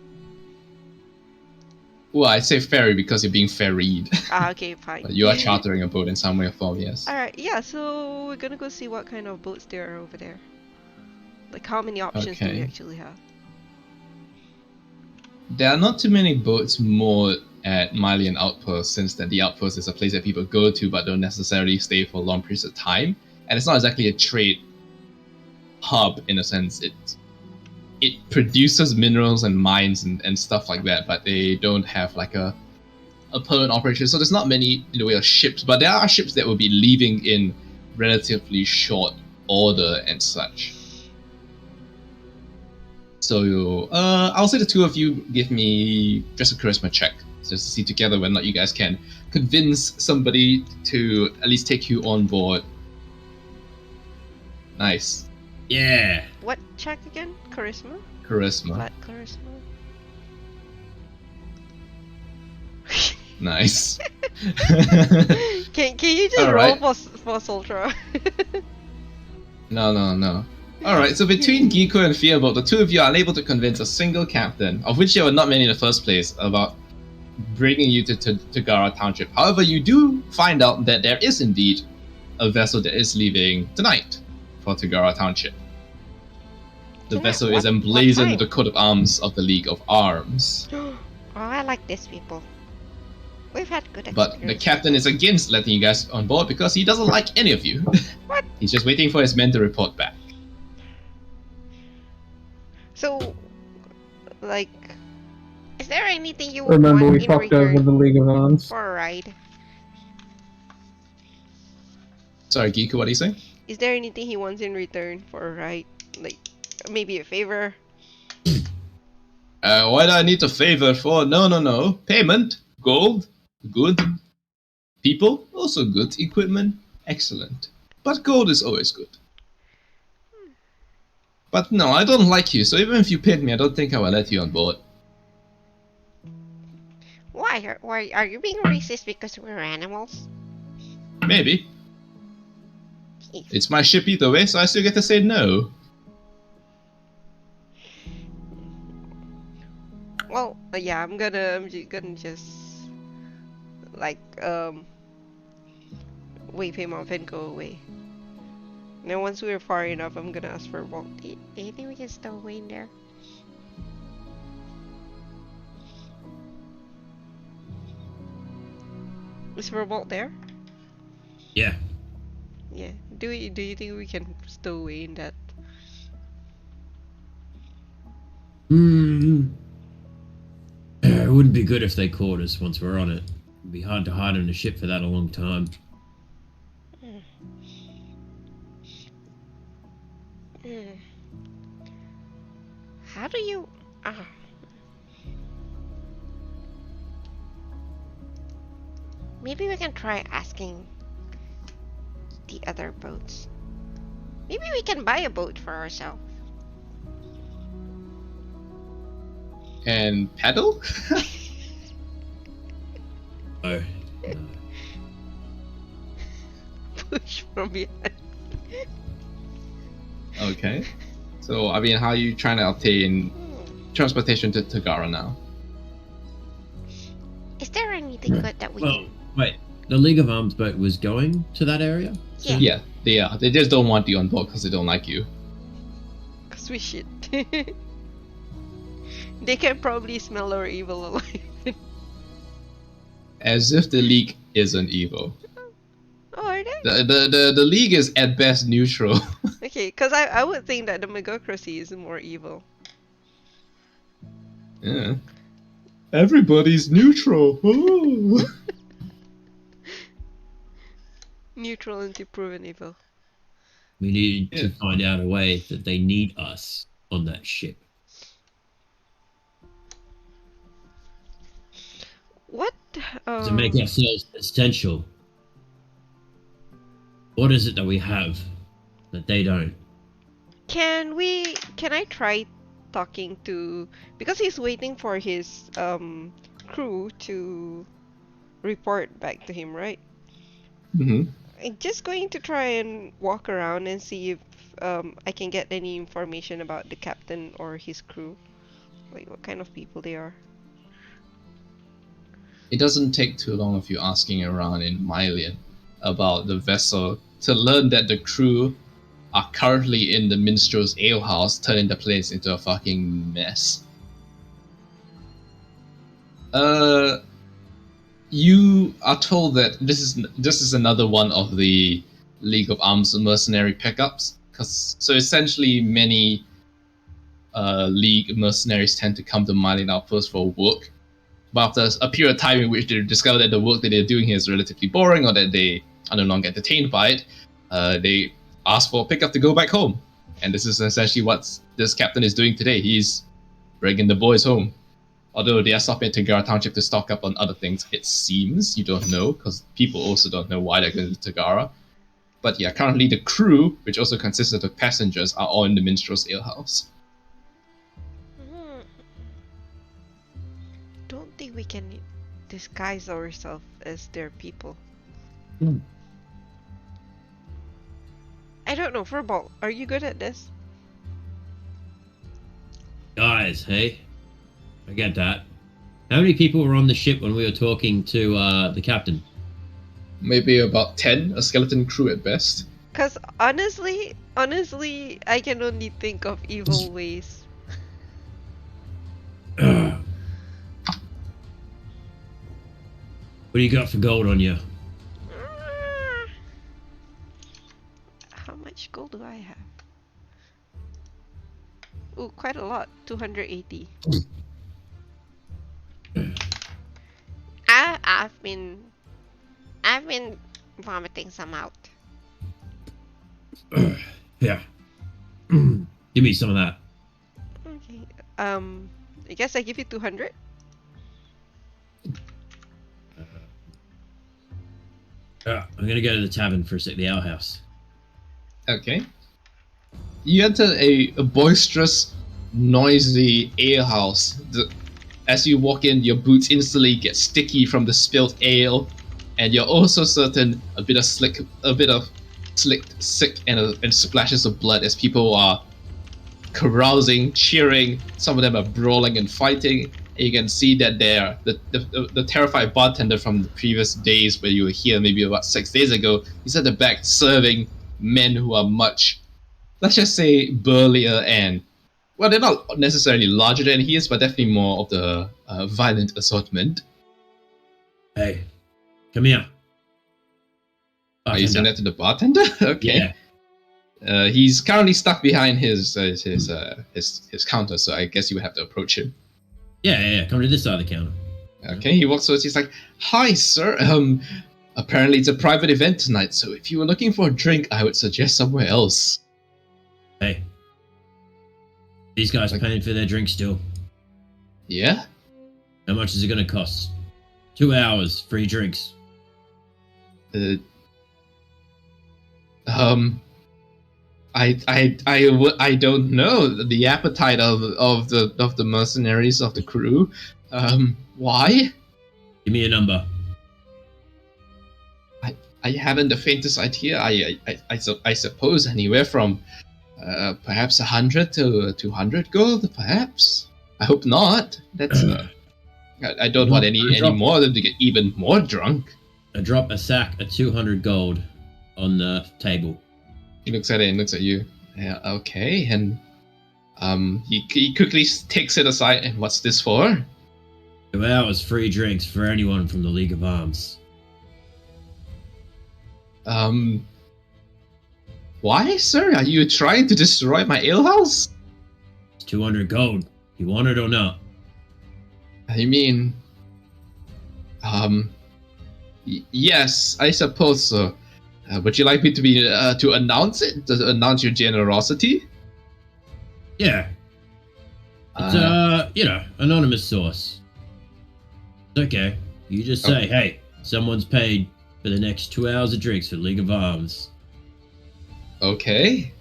Well, I say ferry because you're being ferried. Ah, okay, fine. But you are chartering a boat in some way or form, yes. Alright, yeah, so we're gonna go see what kind of boats there are over there. Like, how many options do we Okay. actually have? There are not too many boats moored at Mylian Outpost, since that the outpost is a place that people go to but don't necessarily stay for long periods of time. And it's not exactly a trade hub in a sense. It produces minerals and mines and stuff like that, but they don't have like a permanent operation. So there's not many in the way of ships, but there are ships that will be leaving in relatively short order and such. So I'll say the two of you give me just a charisma check, just to see together whether or not you guys can convince somebody to at least take you on board. Nice. Yeah. What check again? Charisma? Charisma. Flat charisma? Nice. Can you just Alright. roll for Soltra? No. Alright, so between Giko and Fearbolt, the two of you are unable to convince a single captain, of which there were not many in the first place, about bringing you to Tagara Township. However, you do find out that there is indeed a vessel that is leaving tonight for Tagara Township. The Tonight? vessel is What emblazoned time? with the coat of arms of the League of Arms. Oh, I like these people. We've had good But the experience. captain is against letting you guys on board because he doesn't like any of you. What? He's just waiting for his men to report back. So, like, is there anything you would Remember want we in fucked over return the League of Arms? for a ride? Sorry, Giku, what are you saying? Is there anything he wants in return for a ride? Like, maybe a favor? Why do I need a favor for? No. Payment, gold, good. People, also good. Equipment, excellent. But gold is always good. But no, I don't like you, so even if you paid me, I don't think I will let you on board. Why are you being racist because we're animals? Maybe. Jeez. It's my ship either way, so I still get to say no. Well, yeah, I'm gonna just like wave him off and go away. And then once we're far enough, I'm gonna ask for Walt. Do you think we can stow away in there? Is Revolt there? Yeah. Yeah. Do you think we can stow away in that? It wouldn't be good if they caught us once we're on it. It'd be hard to hide on a ship for that a long time. How do you... Ah. Maybe we can try asking the other boats. Maybe we can buy a boat for ourselves. And paddle? Oh, no. Push from behind. Okay. So, I mean, how are you trying to obtain transportation to Tagara now? Is there anything good that we Well, can... wait. The League of Arms boat was going to that area? Yeah. Yeah, they are. They just don't want you on board because they don't like you. Cause we shit. They can probably smell our evil alive. As if the League isn't evil. Oh, are they? The League is at best neutral. Okay, cause I would think that the Megacracy is more evil. Yeah. Everybody's neutral. Ooh. Neutral until proven evil. We need Yeah. to find out a way that they need us on that ship. What? To make ourselves essential. What is it that we have that they don't? Can I try talking to, because he's waiting for his crew to report back to him, right? Mm-hmm. I'm just going to try and walk around and see if I can get any information about the captain or his crew. Like what kind of people they are. It doesn't take too long of you asking around in Mylian about the vessel to learn that the crew are currently in the minstrel's alehouse, turning the place into a fucking mess. You are told that this is another one of the League of Arms mercenary pickups. So essentially, many League mercenaries tend to come to Mylian Outpost for work. But after a period of time in which they discover that the work that they're doing here is relatively boring or that they are no longer entertained by it, they ask for a pickup to go back home. And this is essentially what this captain is doing today. He's bringing the boys home. Although they are stopping at Tagara Township to stock up on other things, it seems. You don't know, because people also don't know why they're going to Tagara. But yeah, currently the crew, which also consists of the passengers, are all in the minstrel's alehouse. Don't think we can disguise ourselves as their people. I don't know, Furball, are you good at this? Guys, hey? I get that. How many people were on the ship when we were talking to the captain? Maybe about 10, a skeleton crew at best. Cause honestly, I can only think of evil ways. What do you got for gold on you? How much gold do I have? Ooh, quite a lot. 280. I've been vomiting some out. Yeah. Give me some of that. Okay. I guess I give you 200. I'm gonna go to the tavern for a sec, the alehouse. Okay. You enter a boisterous, noisy alehouse. As you walk in, your boots instantly get sticky from the spilled ale, and you're also certain a bit of slick, sick, and splashes of blood as people are carousing, cheering. Some of them are brawling and fighting. And you can see that the terrified bartender from the previous days where you were here, maybe about 6 days ago, he's at the back serving men who are much, let's just say, burlier and, well, they're not necessarily larger than he is, but definitely more of the violent assortment. Hey, come here. Are you saying that to the bartender? Okay. Yeah. He's currently stuck behind his counter, so I guess you would have to approach him. Yeah. Come to this side of the counter. Okay, he walks towards. He's like, "Hi, sir. Apparently it's a private event tonight, so if you were looking for a drink, I would suggest somewhere else." Hey. These guys paying for their drinks still. Yeah? How much is it going to cost? 2 hours, free drinks. I don't know the appetite of the mercenaries of the crew. Why? Give me a number. I haven't the faintest idea. I suppose anywhere from perhaps 100 to 200 gold, perhaps. I hope not. That's I don't want any more of them to get even more drunk. I drop a sack of 200 gold on the table. He looks at it and looks at you. Yeah, okay, and he quickly takes it aside. And what's this for? 2 hours free drinks for anyone from the League of Arms. Why, sir? Are you trying to destroy my alehouse? It's 200 gold. You want it or not? I mean, yes, I suppose so. Would you like me to be to announce it? To announce your generosity? Yeah. It's anonymous source. It's okay. You just say, hey, someone's paid for the next 2 hours of drinks for League of Arms. Okay.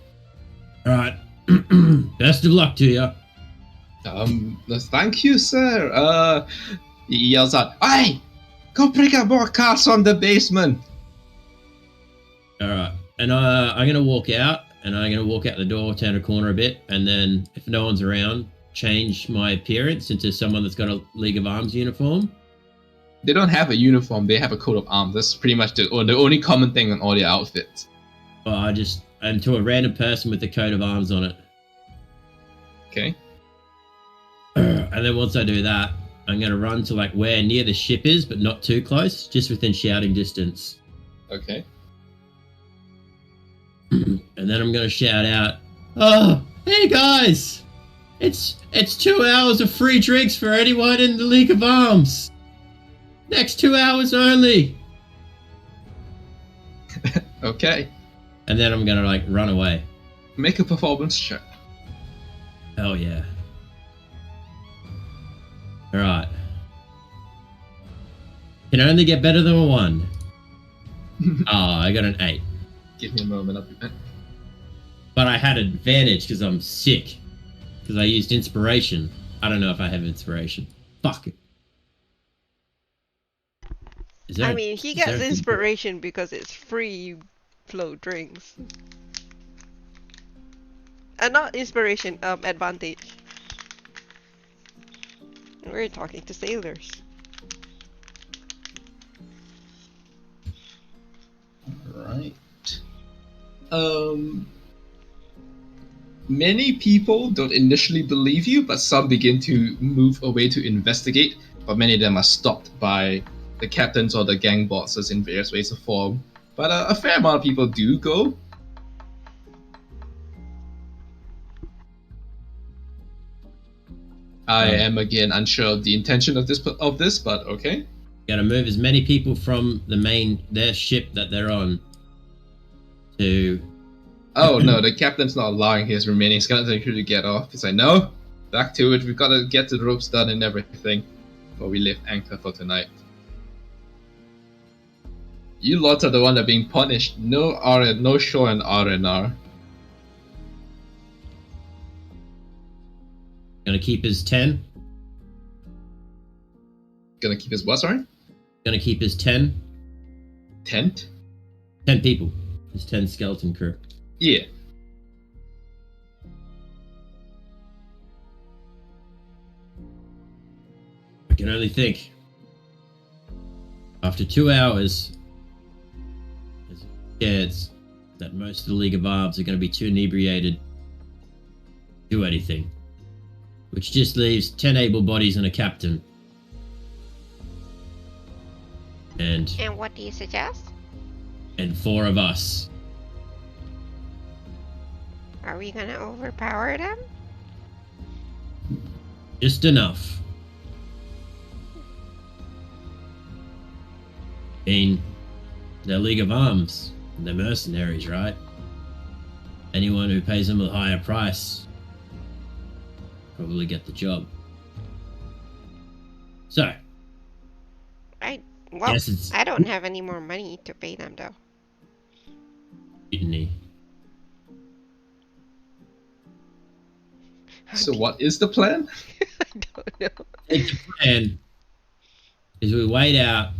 Alright. Best of luck to you. Thank you, sir. He yells out, "Hey, go pick up more cars from the basement." Alright. And I'm going to walk out, and I'm going to walk out the door, turn a corner a bit, and then, if no one's around, change my appearance into someone that's got a League of Arms uniform. They don't have a uniform, they have a coat of arms. That's pretty much the only common thing on all their outfits. Well, I'm to a random person with a coat of arms on it. Okay. And then once I do that, I'm going to run to like where near the ship is, but not too close, just within shouting distance. Okay. And then I'm going to shout out, "Oh, hey guys! It's 2 hours of free drinks for anyone in the League of Arms. Next 2 hours only." Okay. And then I'm going to like run away. Make a performance check. Oh yeah. Alright. Can only get better than a 1. I got an 8. Give me a moment, I'll be back. But I had advantage because I'm sick. Because I used inspiration. I don't know if I have inspiration. Fuck it. I mean, he gets inspiration because it's free flow drinks. Not inspiration, advantage. We're talking to sailors. Right. Many people don't initially believe you, but some begin to move away to investigate, but many of them are stopped by the captains or the gang bosses in various ways or form. But a fair amount of people do go. I am again unsure of the intention of this, but okay. Gotta move as many people from their ship that they're on to... Oh no, the captain's not allowing his remaining skeleton crew to get off. He's like, no, back to it. We've got to get the ropes done and everything before we lift anchor for tonight. You lots are the one that are being punished. No show and R&R. Gonna keep his 10. Gonna keep his what, sorry? Gonna keep his 10. Tent? 10 people. His 10 skeleton crew. Yeah. I can only think. After 2 hours, there's scared that most of the League of Arms are going to be too inebriated to do anything. Which just leaves 10 able bodies and a captain. And what do you suggest? And 4 of us. Are we gonna overpower them? Just enough. I mean, they're League of Arms. They're mercenaries, right? Anyone who pays them a higher price probably get the job. So, Well, yes, it's I don't have any more money to pay them though. mutiny. So what is the plan? I don't know. I think the plan is we wait out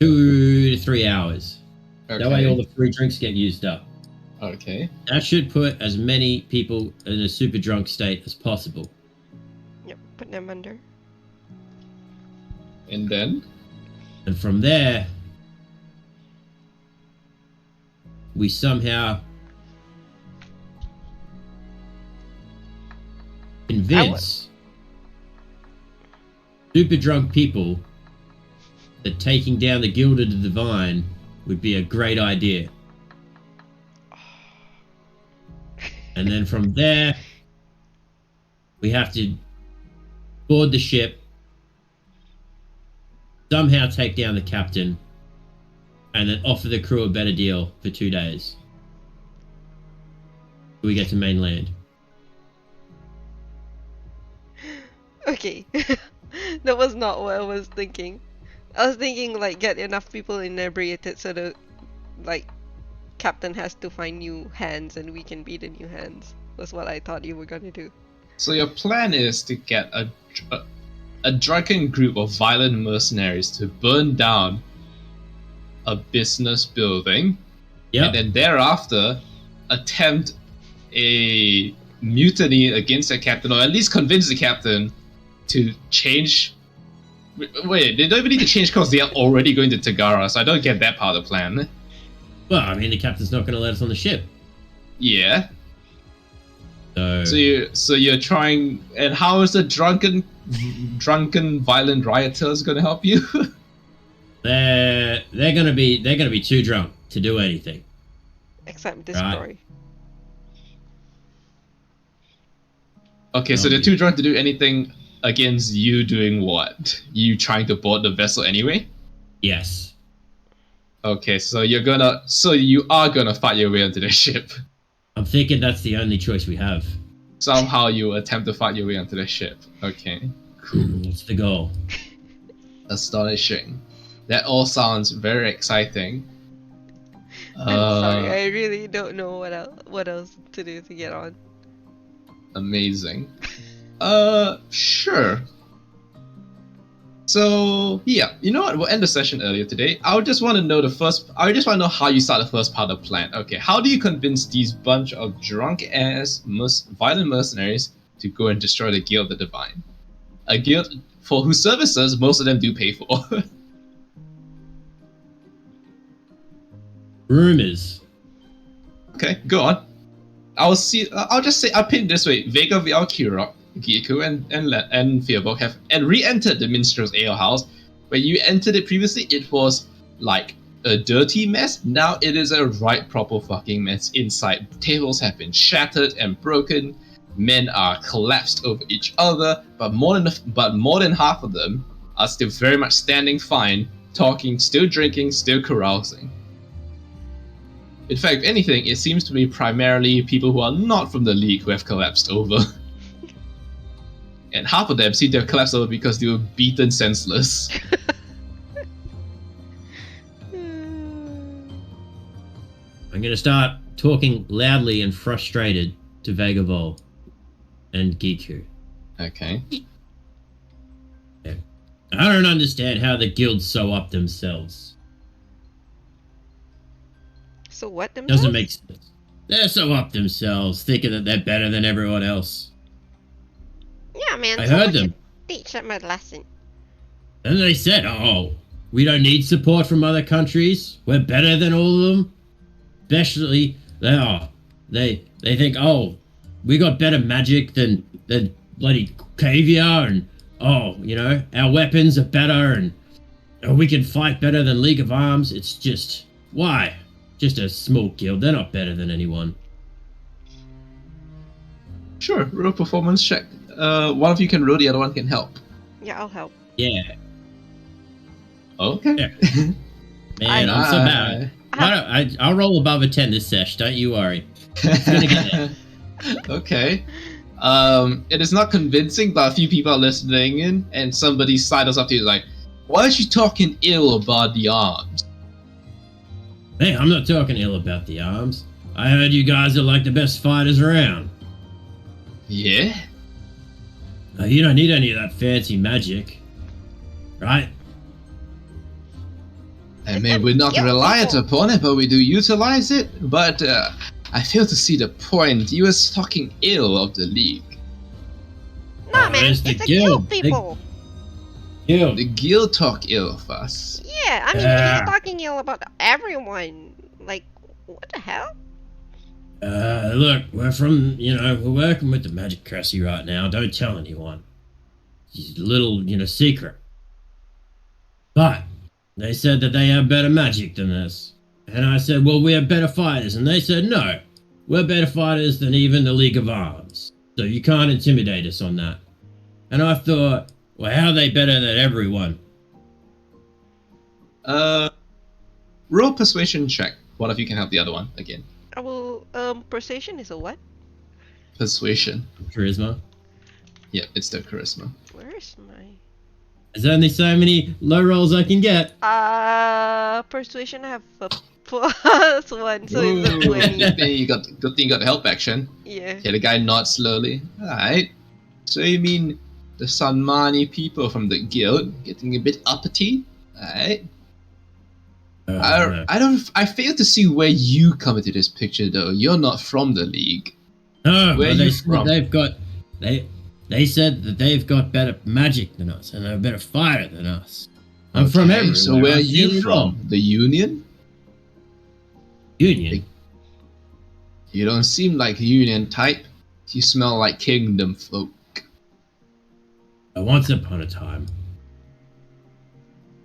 2 to 3 hours. Okay. That way all the free drinks get used up. Okay. That should put as many people in a super drunk state as possible. Yep, put them under. And then? And from there, we somehow convince super drunk people that taking down the Guild of the Divine would be a great idea. And then from there, we have to board the ship, somehow take down the captain, and then offer the crew a better deal for 2 days. We get to mainland. Okay. That was not what I was thinking. I was thinking like get enough people inebriated so the like captain has to find new hands and we can be the new hands. Was what I thought you were gonna do. So your plan is to get a drunken group of violent mercenaries to burn down a business building, and then thereafter attempt a mutiny against the captain, or at least convince the captain to change. Wait, they don't even need to change because they are already going to Tagara, so I don't get that part of the plan. Well, I mean, the captain's not going to let us on the ship. Yeah. So you're trying, and how is the drunken violent rioters going to help you? they're gonna be too drunk to do anything. Except destroy. Okay, so they're too drunk to do anything against you doing what? You trying to board the vessel anyway? Yes. Okay, so you are gonna fight your way onto the ship. I'm thinking that's the only choice we have. Somehow you attempt to fight your way onto the ship. Okay. Cool. What's the goal? Astonishing. That all sounds very exciting. I'm sorry, I really don't know what else to do to get on. Amazing. Sure. So yeah, you know what? We'll end the session earlier today. I just want to know how you start the first part of the plan. Okay, how do you convince these bunch of drunk ass violent mercenaries to go and destroy the Guild of the Divine? A guild for whose services most of them do pay for. Rumors. Okay, go on. I'll just say, I'll pin it this way: Vega Valkyra, Giku, and Fearbog have re-entered the Minstrel's Ale House. When you entered it previously, it was like a dirty mess. Now it is a right proper fucking mess inside. Tables have been shattered and broken. Men are collapsed over each other, but more than half of them are still very much standing fine, talking, still drinking, still carousing. In fact, if anything, it seems to be primarily people who are not from the League who have collapsed over. And half of them seem to have collapsed over because they were beaten senseless. I'm going to start talking loudly and frustrated to Vegavol and Giku. Okay. Yeah. I don't understand how the guilds sew up themselves. So what themselves? Doesn't make sense. They're so up themselves, thinking that they're better than everyone else. Yeah, man. I heard them. Teach them a lesson. And they said, "Oh, we don't need support from other countries. We're better than all of them." Especially, they think, "Oh, we got better magic than bloody caviar, and our weapons are better, and we can fight better than League of Arms." It's just why? Just a small guild. They're not better than anyone. Sure, roll performance check. One of you can roll, the other one can help. Yeah, I'll help. Yeah. Okay. Yeah. Man, I'm so bad. I'll roll above a 10 this sesh. Don't you worry. It's gonna get there. Okay. It is not convincing, but a few people are listening in, and somebody sidles up to you like, "Why are you talking ill about the arms?" Hey, I'm not talking ill about the arms. I heard you guys are like the best fighters around. Yeah. You don't need any of that fancy magic, right? I mean, we're not reliant upon it, but we do utilize it. But I fail to see the point. You was talking ill of the League. Nah, man, it's it's the a guild. guild people. Guild. The guild talk ill of us. Yeah, I mean, Yeah. he's talking ill about everyone. Like, what the hell? Look, we're working with the Magic Cressy right now. Don't tell anyone. It's a little, secret. But they said that they have better magic than us. And I said, well, we have better fighters. And they said, no, we're better fighters than even the League of Arms. So you can't intimidate us on that. And I thought, well, how are they better than everyone? Roll persuasion check. One of you can help the other one again. I will, persuasion is a what? Persuasion. Charisma. Yeah, it's their charisma. Where's my... There's only so many low rolls I can get. Persuasion I have a +1, so it's a Ooh, 20. good thing you got help action. Yeah. Okay, the guy nods slowly. Alright. So you mean the Sanmani people from the guild getting a bit uppity? Alright. I fail to see where you come into this picture though. You're not from the League. No, Where but are you they said from? they said that they've got better magic than us and they're a better fighter than us. I'm from everywhere. So where are I've seen you it all. from? The Union? Union. You don't seem like Union type. You smell like Kingdom folk. Once upon a time.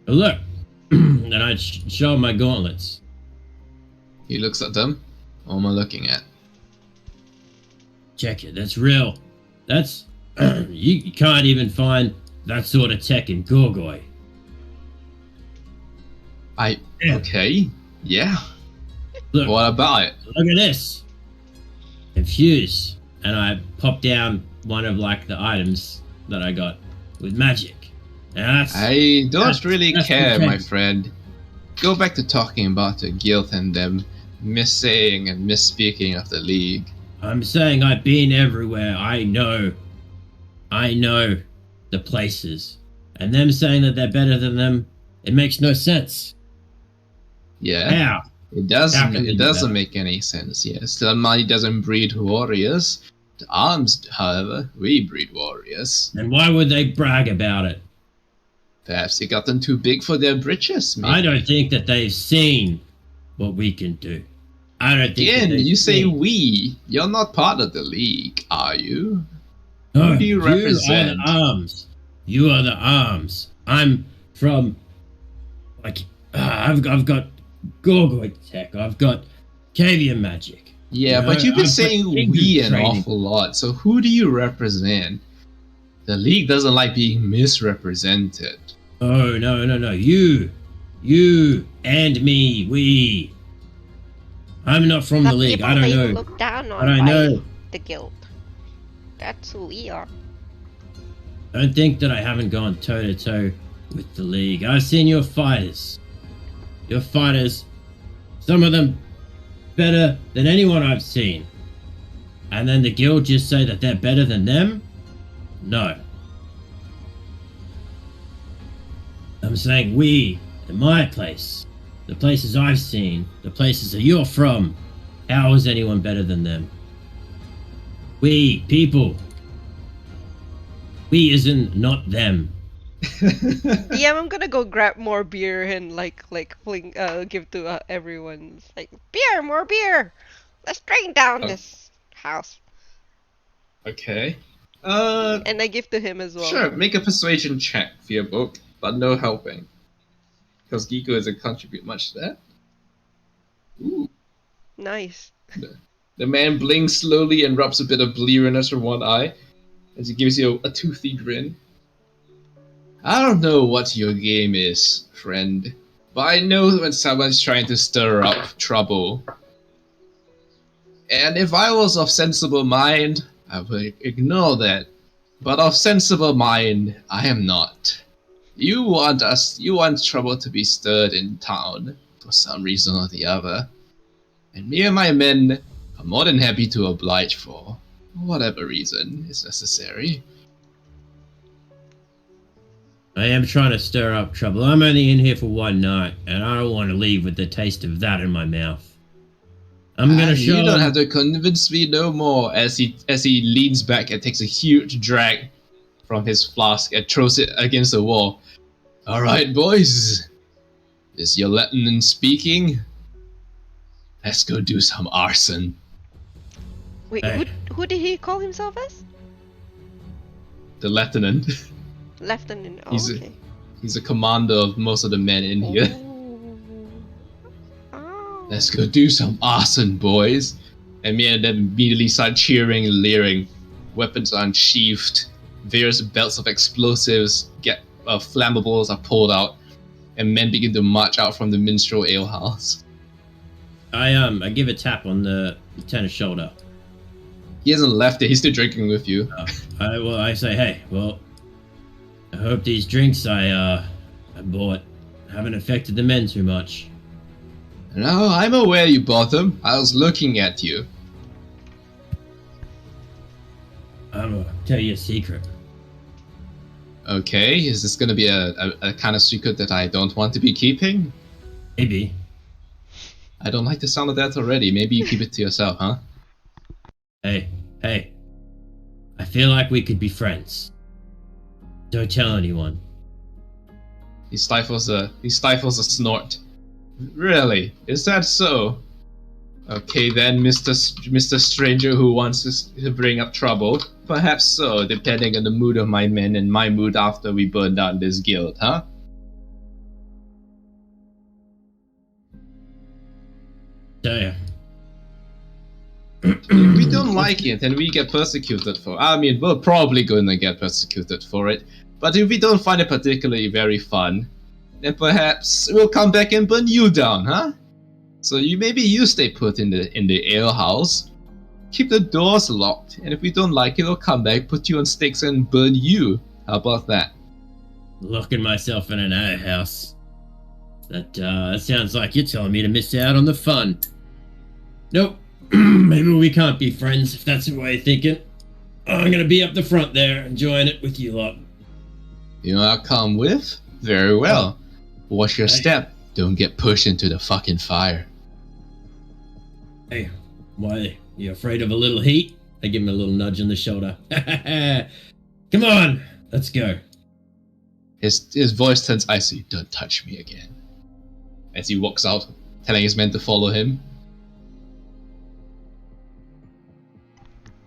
But look, and I show my gauntlets. He looks at them. What am I looking at? Check it. That's real. That's you can't even find that sort of tech in Gorgoy. Yeah. Okay. Yeah. Look, What about it? look at this. Infuse, and I pop down one of like the items that I got with magic. And that's I don't that's- really that's care, okay. my friend. Go back to talking about the guild and them missaying and misspeaking of the League. I'm saying I've been everywhere. I know the places, and them saying that they're better than them, it makes no sense. Yeah. How? It doesn't. How can they It do doesn't that? make any sense. Yes, the money doesn't breed warriors. The arms, however, we breed warriors. And why would they brag about it? Perhaps they got them too big for their britches. Maybe. I don't think that they've seen what we can do. I don't think. Again, that they've you say seen. we. You're not part of the League, are you? No, Who do you represent? are the arms. You are the arms. I'm from. I've got Gorgoid tech. I've got Cavian magic. Yeah, No, but you've been I've got saying kingdom we an training. awful lot. So who do you represent? The League doesn't like being misrepresented. Oh no! You and me. We. I'm not from the League. people I don't they know. look down on But I by know. the guild. That's who we are. Don't think that I haven't gone toe to toe with the League. I've seen your fighters. Your fighters, some of them better than anyone I've seen. And then the guild just say that they're better than them? No. I'm saying we, in my place, the places I've seen, the places that you're from, how is anyone better than them? We, people. We isn't not them. Yeah, I'm gonna go grab more beer and fling, give to everyone. It's like, beer, more beer. Let's drink down Oh. this house. Okay. And I give to him as well. Sure, make a persuasion check for your book, but no helping. Because Gigo doesn't contribute much to that. Ooh. Nice. The man blinks slowly and rubs a bit of bleariness from one eye as he gives you a toothy grin. I don't know what your game is, friend, but I know when someone's trying to stir up trouble. And if I was of sensible mind, I would ignore that. But of sensible mind, I am not. You want trouble to be stirred in town for some reason or the other. And me and my men are more than happy to oblige for whatever reason is necessary. I am trying to stir up trouble. I'm only in here for one night, and I don't want to leave with the taste of that in my mouth. I'm gonna show. You don't have to convince me no more. As he leans back and takes a huge drag from his flask and throws it against the wall. All right, boys. Is your lieutenant speaking? Let's go do some arson. Wait, Hey. who did he call himself as? The lieutenant. Lieutenant. Oh, He's okay. He's a commander of most of the men in here. Oh. Let's go do some arson, boys. And me and them immediately start cheering and leering. Weapons are unsheathed. Various belts of explosives flammables are pulled out. And men begin to march out from the minstrel alehouse. I give a tap on the lieutenant's shoulder. He hasn't left it. He's still drinking with you. I say, hey, well, I hope these drinks I bought haven't affected the men too much. No, I'm aware you bought them. I was looking at you. I'm gonna tell you a secret. Okay, is this gonna be a kind of secret that I don't want to be keeping? Maybe. I don't like the sound of that already. Maybe you keep it to yourself, huh? Hey, I feel like we could be friends. Don't tell anyone. He stifles a snort. Really? Is that so? Okay then, Mr. Stranger who wants to bring up trouble. Perhaps so, depending on the mood of my men and my mood after we burn down this guild, huh? So yeah. If we don't like it and we get persecuted for it, I mean, we're probably gonna get persecuted for it. But if we don't find it particularly very fun, then perhaps we'll come back and burn you down, huh? So maybe you stay put in the alehouse, keep the doors locked, and if we don't like it, we'll come back, put you on stakes, and burn you. How about that? Locking myself in an outhouse. That sounds like you're telling me to miss out on the fun. Nope. Maybe we can't be friends if that's the way you're thinking. I'm gonna be up the front there, enjoying it with you lot. You wanna come with? Very well. Watch your step. Don't get pushed into the fucking fire. Hey, why, you afraid of a little heat? I give him a little nudge on the shoulder. Come on, let's go. His voice turns icy. Don't touch me again. As he walks out, telling his men to follow him.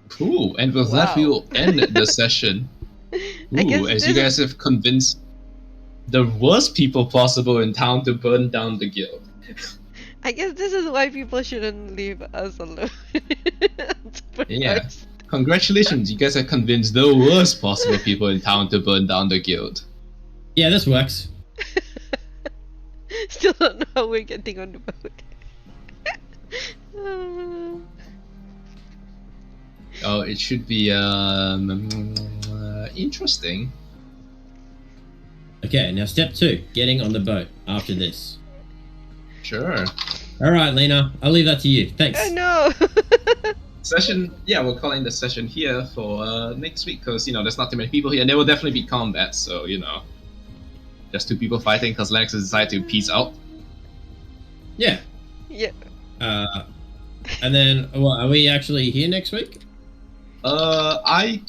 Cool, and with that we will end the session. Ooh, as you guys have convinced the worst people possible in town to burn down the guild. I guess this is why people shouldn't leave us alone. Yeah. Congratulations, you guys have convinced the worst possible people in town to burn down the guild. Yeah, this works. Still don't know how we're getting on the boat. Oh, it should be interesting. Okay, now step 2, getting on the boat after this. Sure. Alright, Lena, I'll leave that to you. Thanks. Oh no! Session, yeah, we're calling the session here for next week because, there's not too many people here and there will definitely be combat, so, just 2 people fighting because Lennox has decided to peace out. Yeah. Yeah. And then, are we actually here next week? I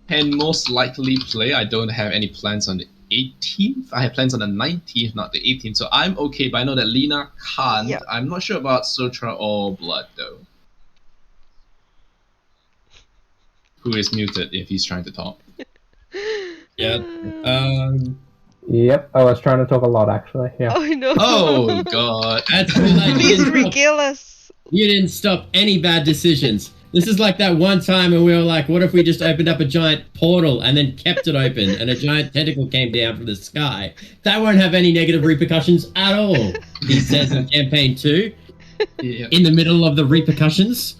can most likely play. I don't have any plans on the 18th. I have plans on the 19th, not the 18th, so I'm okay, but I know that Lena can't. Yeah. I'm not sure about Sutra or Blood, though. Who is muted if he's trying to talk. Yeah. Yep, I was trying to talk a lot actually. Yeah. Oh no! Oh god. That's like, Please regale us! you didn't stop any bad decisions. This is like that one time when we were like, what if we just opened up a giant portal and then kept it open and a giant tentacle came down from the sky? That won't have any negative repercussions at all, he says in campaign 2. Yeah. In the middle of the repercussions.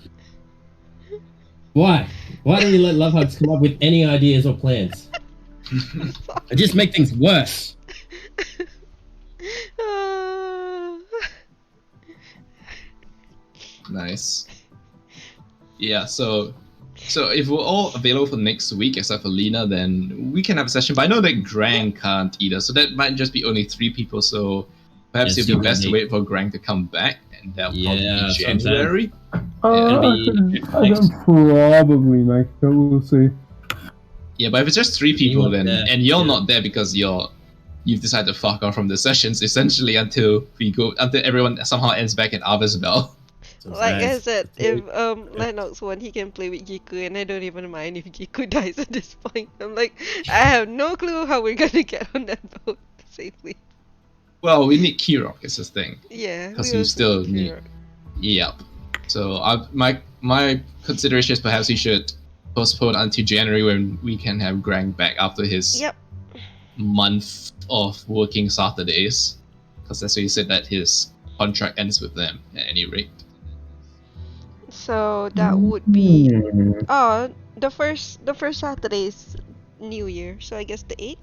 Why? Why do we let love hugs come up with any ideas or plans? It just make things worse. Nice. Yeah, so if we're all available for next week except for Lena, then we can have a session. But I know that Grang can't either, so that might just be only 3 people. So perhaps Yes, it'd be you best to need- wait for Grang to come back, and that'll Yeah, probably be that's what I'm saying. January. It'll I be can probably make it. We'll see. Yeah, but if it's just 3 people, not then there, and you're yeah. not there because you've decided to fuck off from the sessions essentially until everyone somehow ends back in Arbisbel. Like I said, if Lennox won, he can play with Giku, and I don't even mind if Giku dies at this point. I'm like, I have no clue how we're gonna get on that boat safely. Well, we need Kirok is this thing. Yeah, Because we you also still need need. Kirok. Yep. So my consideration is perhaps we should postpone until January when we can have Grang back after his Yep. month of working Saturdays, because that's what he said that his contract ends with them at any rate. So that would be Hmm. the first Saturday is New Year, so I guess the 8th.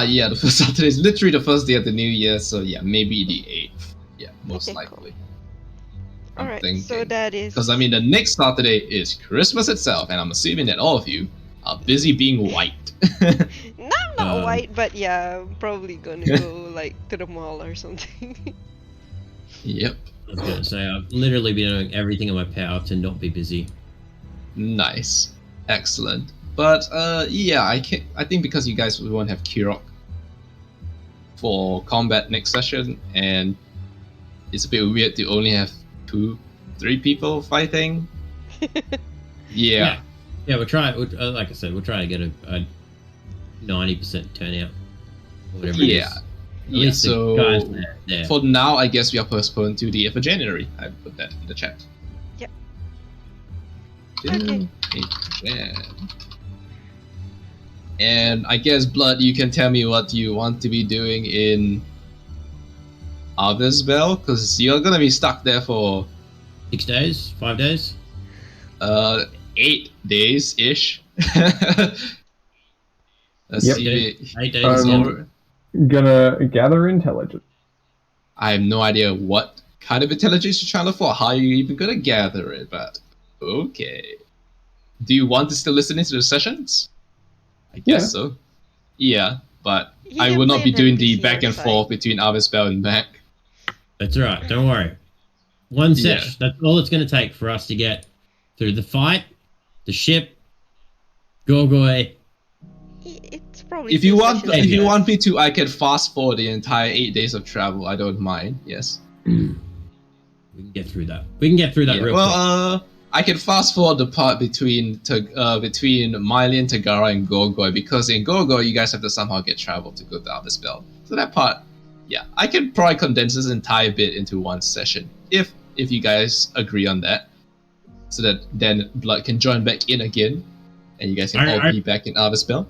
Yeah, the first Saturday is literally the first day of the new year, so yeah, maybe the 8th. Yeah, most Okay, cool. likely. Alright, so that is Because I mean, the next Saturday is Christmas itself, and I'm assuming that all of you are busy being white. No, I'm not Um, white, but yeah, I'm probably gonna go like to the mall or something. Yep. I was gonna say I've literally been doing everything in my power to not be busy. Nice. Excellent. But yeah, I think because you guys won't have Kirok for combat next session, and it's a bit weird to only have 2-3 people fighting. Yeah. Yeah, we'll try. Like I said, we'll try to get a 90% turnout. Or whatever it is. Yeah. At least So the guys there. Yeah. for now, I guess we are postponed to the 8th of January. I put that in the chat. Yep. Okay. And I guess, Blood, you can tell me what you want to be doing in Arbisbel, because you're gonna be stuck there for 6 days, 5 days. 8 days ish. Let's Yep. see. 8 days. Um, Gonna gather intelligence. I have no idea what kind of intelligence you're trying to look for, how you're even gonna gather it, but okay. Do you want to still listen into the sessions? I guess Yeah. so. Yeah, but You I can will not play be an doing the NPC back and outside. forth between Arbisbel and back. That's all right. Don't worry. One Yeah. sesh. That's all it's going to take for us to get through the fight, the ship, Gorgoy. It's probably If you 2 want, sessions if you left. want me to, I can fast forward the entire 8 days of travel. I don't mind. Yes. We can get through that. We can get through that Yeah, real quick. I can fast forward the part between Mylian, Tagara, and Gorgoy, because in Gorgoy you guys have to somehow get travel to go to Arbisbel. So that part, yeah, I can probably condense this entire bit into one session if you guys agree on that, so that then Blood can join back in again, and you guys can all be back in Arbisbel.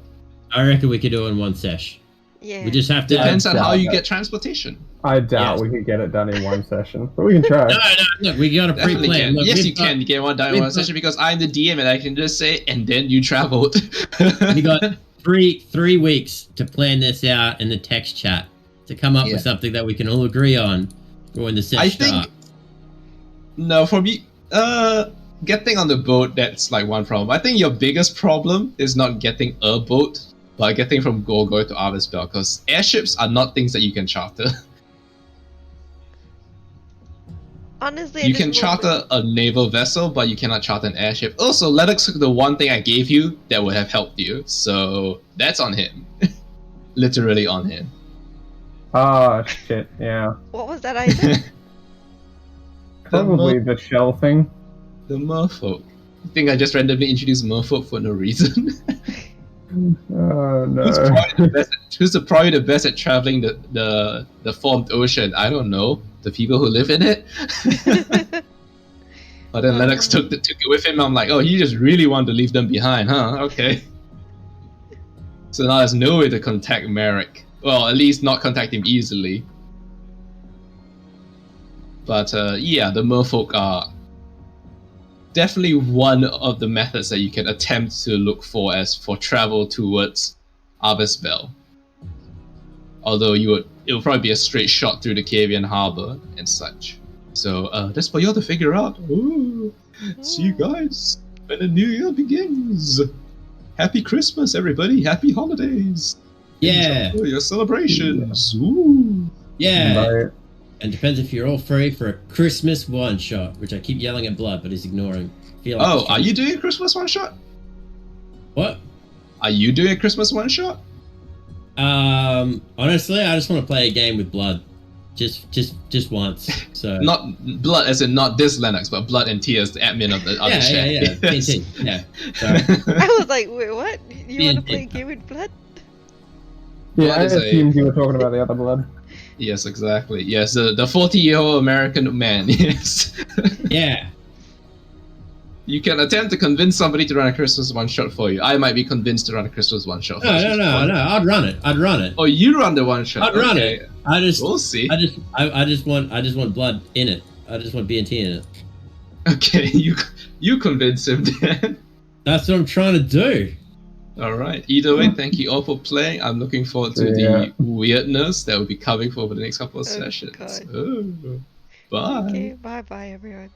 I reckon we could do it in one sesh. Yeah. We just have to. Depends on doubt how you that. get transportation. I doubt Yes. we could get it done in one session, but we can try. No, look, we got a Definitely pre-plan. can. Look, Yes, we've you can. You get one done in we've one got- session because I'm the DM and I can just say, and then you traveled. We got three weeks to plan this out in the text chat to come up Yeah. with something that we can all agree on for when the sesh I think starts. no, for me, getting on the boat, that's like one problem. I think your biggest problem is not getting a boat, but getting from Gorgoy to Arbisbel, because airships are not things that you can charter. Honestly, You can charter a naval vessel, but you cannot charter an airship. Also, Lennox took the one thing I gave you that would have helped you, so that's on him. Literally on him. Ah, shit, yeah. What was that item? Probably the shell thing. The merfolk. I think I just randomly introduced merfolk for no reason. Oh, Who's no. probably the best at traveling the formed ocean? I don't know. The people who live in it. But then Lennox took it with him. I'm like, oh, he just really wanted to leave them behind, huh? Okay. So now there's no way to contact Merrick. Well, at least not contact him easily. But yeah, the merfolk are definitely one of the methods that you can attempt to look for as for travel towards Arbesbel. Although it'll probably be a straight shot through the Cavian Harbor and such. So that's for you to figure out. Ooh, see you guys when the new year begins. Happy Christmas, everybody! Happy holidays! Yeah. Enjoy your celebrations. Ooh. Yeah. Right. And depends if you're all free for a Christmas one shot, which I keep yelling at Blood, but he's ignoring. Feel like Oh, are you doing a Christmas one shot? What? Are you doing a Christmas one shot? Honestly, I just want to play a game with Blood, just once. So Not Blood, as in not this Lennox, but Blood and Tears, the admin of the other chat. yeah. Yes. TNT, yeah. Sorry. I was like, wait, what? You want to play a game with blood? Yeah, Blood I is a- assumed you were talking about the other blood. Yes, exactly. Yes, the 40-year-old American man. Yes. Yeah. You can attempt to convince somebody to run a Christmas one shot for you. I might be convinced to run a Christmas one shot. No. I'd run it. Oh, you run the one shot. I'd run Okay. it. I just We'll see. I just want Blood in it. I just want BNT in it. Okay, you convince him then. That's what I'm trying to do. All right. Either way, thank you all for playing. I'm looking forward to the weirdness that will be coming for over the next couple of Oh, sessions. God. Oh, bye. Okay, bye everyone.